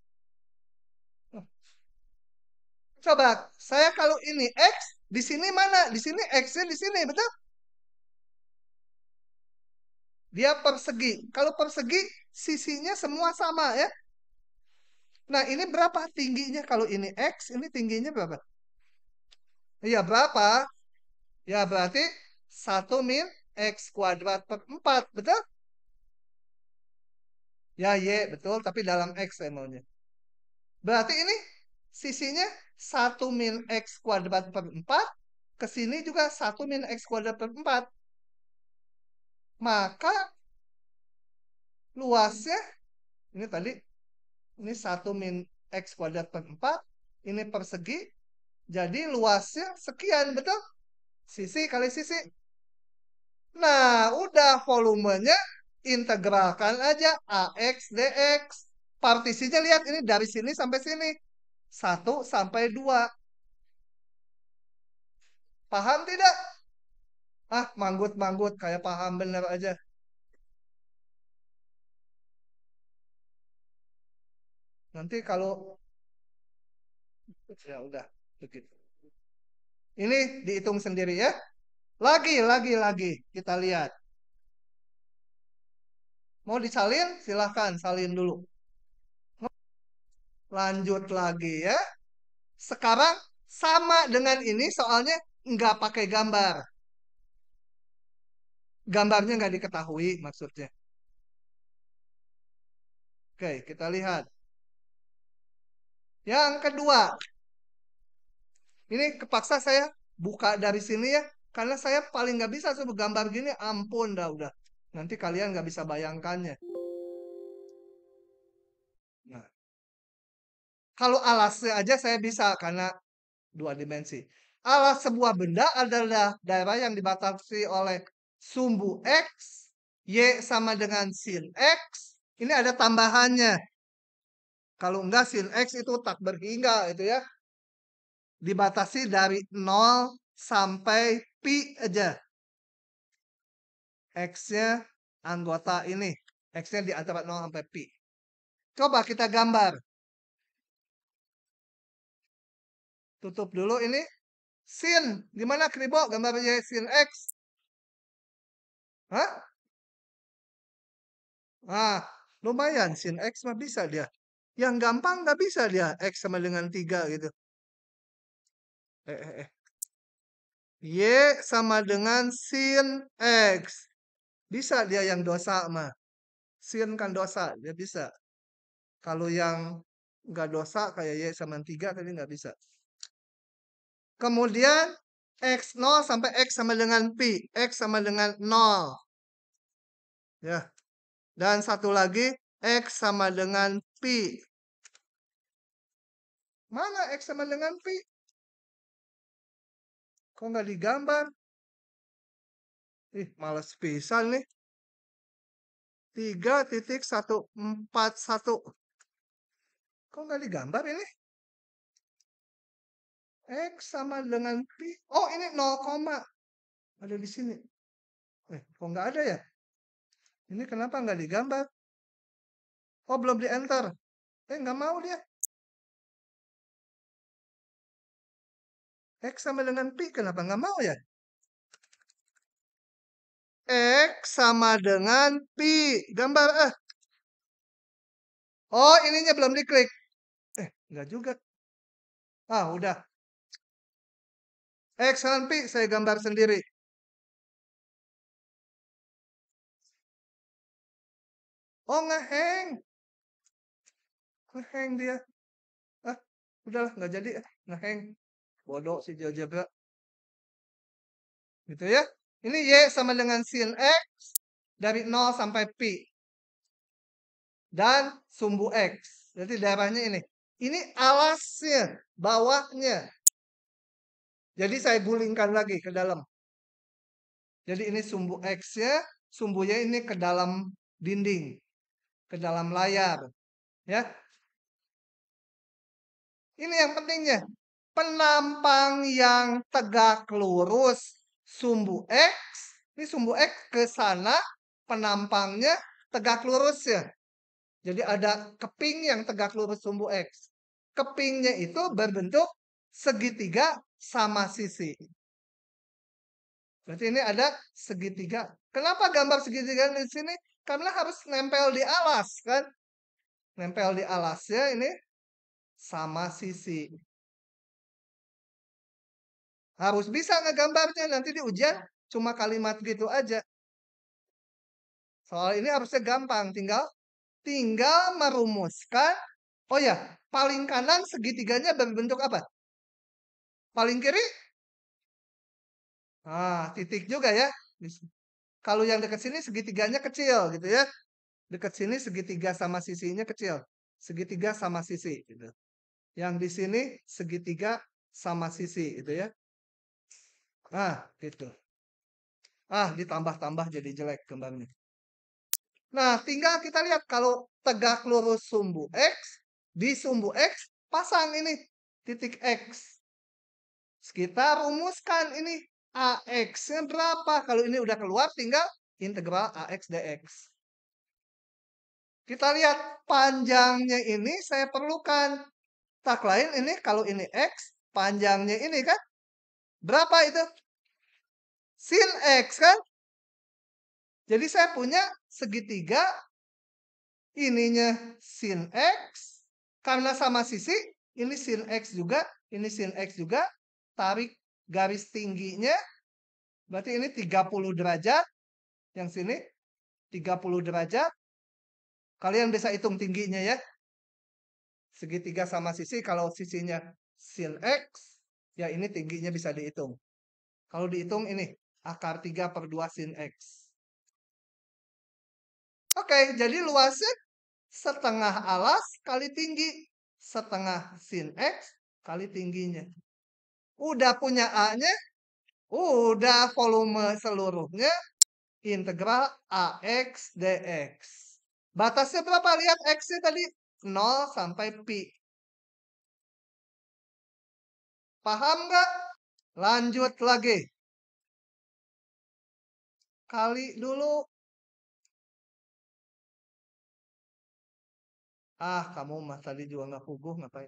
Coba, saya kalau ini X, di sini mana? Di sini X-nya di sini, betul? Dia persegi. Kalau persegi, sisinya semua sama ya. Nah, ini berapa tingginya? Kalau ini X, ini tingginya berapa? Iya, berapa? Ya, berarti 1 min X kuadrat per 4, betul? Ya, Y, betul. Tapi dalam X saya maunya. Berarti ini sisinya 1 min X kuadrat per 4. Ke sini juga 1 min X kuadrat per 4. Maka Luasnya, ini tadi, ini 1 min X kuadrat per 4. Ini persegi. Jadi luasnya sekian, betul? Sisi kali sisi. Nah, udah volumenya integralkan aja AX dx. Partisinya lihat ini dari sini sampai sini. 1 sampai 2. Paham tidak? Ah, manggut-manggut kayak paham bener aja. Nanti kalau ya udah begitu. Ini dihitung sendiri ya. Lagi. Kita lihat. Mau disalin? Silahkan salin dulu. Lanjut lagi ya. Sekarang sama dengan ini soalnya nggak pakai gambar. Gambarnya nggak diketahui maksudnya. Oke, kita lihat. Yang kedua, ini kepaksa saya buka dari sini ya. Karena saya paling nggak bisa suruh gambar gini, ampun dah udah. Nanti kalian nggak bisa bayangkannya. Nah, kalau alasnya aja saya bisa karena 2 dimensi. Alas sebuah benda adalah daerah yang dibatasi oleh sumbu X, Y sama dengan sin X. Ini ada tambahannya. Kalau enggak sin X itu tak berhingga itu ya. Dibatasi dari 0 sampai pi aja. X-nya anggota ini. X-nya di antara 0 sampai pi. Coba kita gambar. Tutup dulu ini. Sin. Gimana Kribo gambarnya sin X? Hah? Ah, lumayan. Sin X mah bisa dia. Yang gampang nggak bisa dia. X sama dengan 3 gitu. Y sama dengan sin X. Bisa dia yang dosa mah. Sin kan dosa. Dia bisa. Kalau yang nggak dosa kayak Y sama 3 tadi nggak bisa. Kemudian X0 sampai X sama dengan pi. X sama dengan 0. Ya. Dan satu lagi X sama dengan pi. Mana X sama dengan pi? Kok nggak digambar? Ih, males pisan nih. 3,141. Kok nggak digambar ini? X sama dengan pi. Oh, ini 0, ada di sini. Kok nggak ada ya? Ini kenapa nggak digambar? Oh, belum di enter. Nggak mau dia. X sama dengan pi, kenapa nggak mau ya? X sama dengan pi. Gambar, Oh, ininya belum diklik. Nggak juga. Ah, udah. X sama pi, saya gambar sendiri. Oh, ngeheng. Ngeheng dia. Udahlah, nggak jadi. Ngeheng. Bodoh si GeoGebra. Gitu ya. Ini Y sama dengan sin X dari 0 sampai pi. Dan sumbu X. Jadi daerahnya ini. Ini alasnya, bawahnya. Jadi saya gulingkan lagi ke dalam. Jadi ini sumbu X-nya, sumbunya ini ke dalam dinding, ke dalam layar. Ya. Ini yang pentingnya. Penampang yang tegak lurus sumbu X. Ini sumbu X ke sana, penampangnya tegak lurus ya. Jadi ada keping yang tegak lurus sumbu X. Kepingnya itu berbentuk segitiga sama sisi. Berarti ini ada segitiga. Kenapa gambar segitiga di sini? Karena harus nempel di alas kan. Nempel di alasnya ini sama sisi. Harus bisa ngegambarnya. Nanti di ujian cuma kalimat gitu aja. Soal ini harusnya gampang. Tinggal merumuskan. Oh ya, paling kanan segitiganya berbentuk apa? Paling kiri? Titik juga ya. Kalau yang dekat sini segitiganya kecil gitu ya. Dekat sini segitiga sama sisinya kecil. Segitiga sama sisi. Gitu. Yang di sini segitiga sama sisi. Gitu ya. Nah, gitu. Ditambah-tambah jadi jelek gambarnya. Nah, tinggal kita lihat kalau tegak lurus sumbu X, di sumbu X, pasang ini titik X. Kita rumuskan ini AX-nya berapa. Kalau ini udah keluar, tinggal integral AX dx. Kita lihat panjangnya ini saya perlukan. Tak lain ini, kalau ini X, panjangnya ini kan. Berapa itu? Sin X kan? Jadi saya punya segitiga, ininya sin X. Karena sama sisi, ini sin X juga, ini sin X juga. Tarik garis tingginya. Berarti ini 30 derajat. Yang sini 30 derajat. Kalian bisa hitung tingginya ya. Segitiga sama sisi, kalau sisinya sin X, ya ini tingginya bisa dihitung. Kalau dihitung ini, akar 3/2 sin X. Oke, jadi luasnya setengah alas kali tinggi. Setengah sin X kali tingginya. Udah punya A-nya, udah volume seluruhnya, integral AX dx. Batasnya berapa? Lihat X-nya tadi. 0 sampai pi. Paham nggak? Lanjut lagi. Kali dulu. Kamu mah tadi juga nggak puguh ngapain?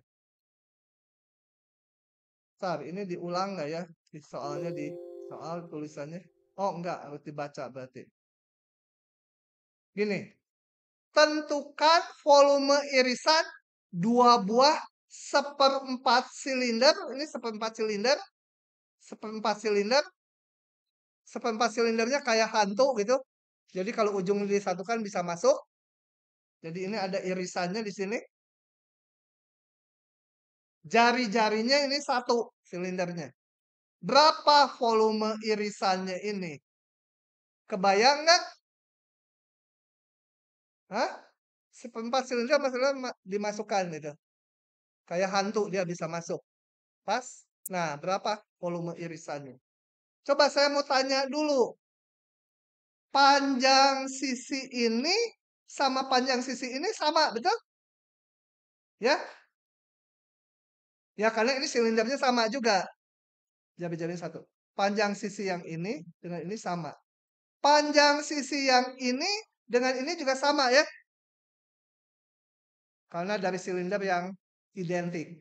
Bentar, ini diulang nggak ya? Soalnya di soal tulisannya. Oh enggak, harus dibaca berarti. Gini. Tentukan volume irisan 2 buah 1/4 silinder. Ini 1/4 silinder. 1/4 silinder. 1/4 silindernya kayak hantu gitu. Jadi kalau ujung disatukan bisa masuk. Jadi ini ada irisannya di sini. Jari-jarinya ini 1 silindernya. Berapa volume irisannya ini? Kebayang nggak? Hah? 1/4 silinder maksudnya dimasukkan gitu. Kayak hantu dia bisa masuk. Pas? Nah, berapa volume irisannya? Coba saya mau tanya dulu. Panjang sisi ini sama panjang sisi ini sama, betul? Ya? Ya, karena ini silindernya sama juga. Jari-jari 1. Panjang sisi yang ini dengan ini sama. Panjang sisi yang ini dengan ini juga sama ya. Karena dari silinder yang identik.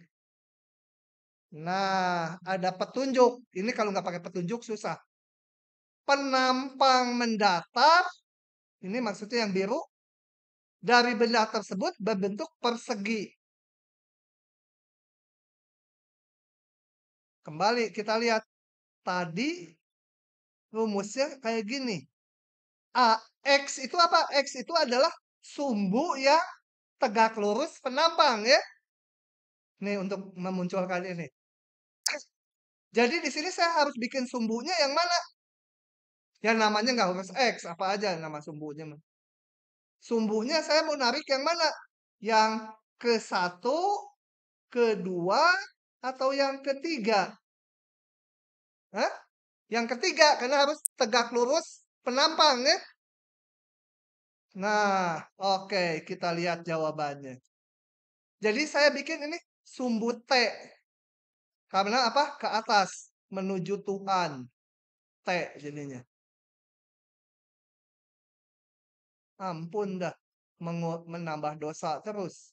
Nah, ada petunjuk. Ini kalau nggak pakai petunjuk susah. Penampang mendatar, ini maksudnya yang biru, dari benda tersebut berbentuk persegi. Kembali kita lihat. Tadi rumusnya kayak gini. X itu apa? X itu adalah sumbu yang tegak lurus penampang ya. Nih untuk memunculkan ini. Jadi di sini saya harus bikin sumbunya yang mana? Yang namanya nggak harus X, apa aja nama sumbunya. Sumbunya saya mau narik yang mana? Yang ke-1, kedua, atau yang ketiga? Hah? Yang ketiga, karena harus tegak lurus penampang ya. Nah, oke, kita lihat jawabannya. Jadi saya bikin ini sumbu T. Karena apa? Ke atas, menuju Tuhan. T jadinya. Ampun dah, menambah dosa terus.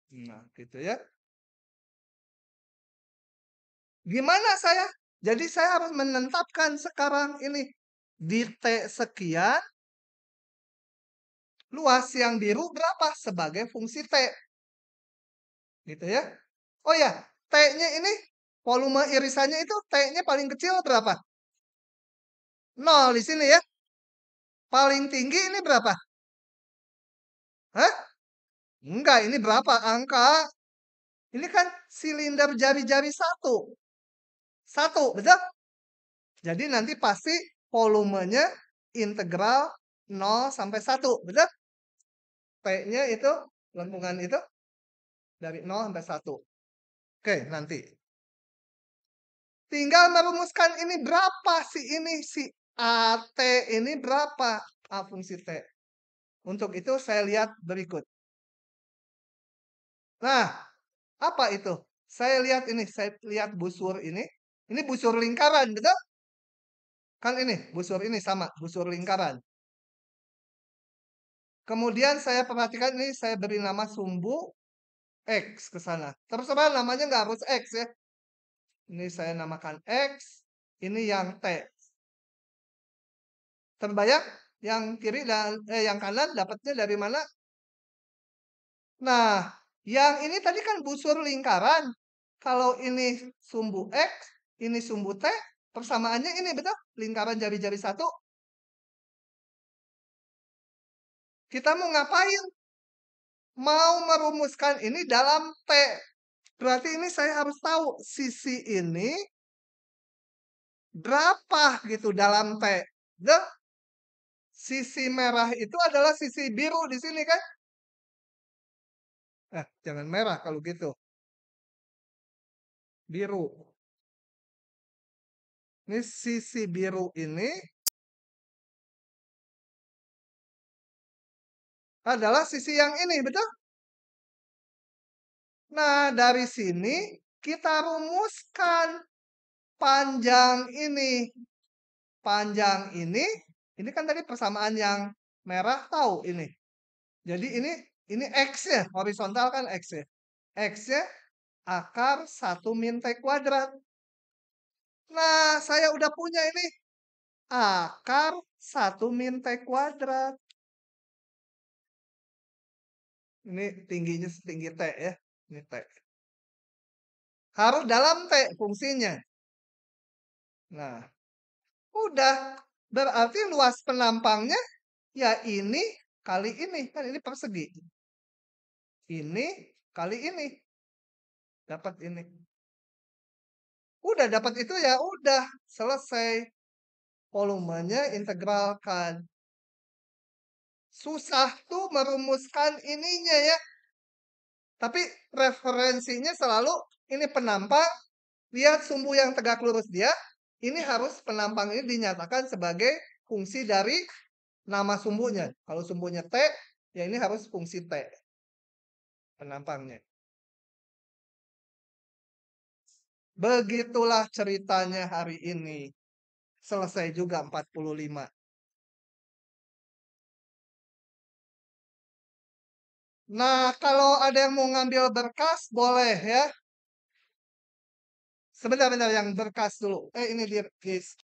Nah, gitu ya. Gimana saya? Jadi saya harus menetapkan sekarang ini. Di T sekian, luas yang biru berapa sebagai fungsi T. Gitu ya. Oh ya, T-nya ini, volume irisannya itu T-nya paling kecil berapa? 0 di sini ya. Paling tinggi ini berapa? Hah? Enggak, ini berapa angka? Ini kan silinder jari-jari 1. 1, betul? Jadi nanti pasti volumenya integral 0 sampai 1, betul? T-nya itu, lengkungan itu, dari 0 sampai 1. Oke, nanti. Tinggal merumuskan ini berapa sih ini, si AT ini berapa? A fungsi T. Untuk itu saya lihat berikut. Nah, apa itu? Saya lihat ini, saya lihat busur ini. Ini busur lingkaran, betul? Kan ini, busur ini sama, busur lingkaran. Kemudian saya perhatikan ini, saya beri nama sumbu X ke sana. Terserah namanya nggak harus X ya. Ini saya namakan X, ini yang T. Terbayang? Yang kiri dan yang kanan dapatnya dari mana? Nah, yang ini tadi kan busur lingkaran. Kalau ini sumbu X, ini sumbu T, persamaannya ini betul? Lingkaran jari-jari satu. Kita mau ngapain? Mau merumuskan ini dalam T. Berarti ini saya harus tahu sisi ini berapa gitu dalam T. The sisi merah itu adalah sisi biru di sini kan? Jangan merah kalau gitu. Biru. Ini sisi biru ini adalah sisi yang ini, betul? Nah, dari sini kita rumuskan panjang ini. Panjang ini kan tadi persamaan yang merah tahu ini. Jadi ini X-nya, horizontal kan X-nya. X-nya akar 1 min T kuadrat. Nah, saya udah punya ini. Akar 1 min T kuadrat. Ini tingginya setinggi T ya. Ini T. Harus dalam T fungsinya. Nah, udah. Berarti luas penampangnya ya ini kali ini. Kan ini persegi. Ini kali ini. Dapat ini. Udah dapat itu ya udah. Selesai. Volumenya integralkan. Susah tuh merumuskan ininya ya. Tapi referensinya selalu ini penampang. Lihat sumbu yang tegak lurus dia. Ini harus penampang ini dinyatakan sebagai fungsi dari nama sumbunya. Kalau sumbunya T, ya ini harus fungsi T. Penampangnya. Begitulah ceritanya hari ini. Selesai juga 45. Nah, kalau ada yang mau ngambil berkas, boleh ya. Sebentar-bentar yang berkas dulu. Ini di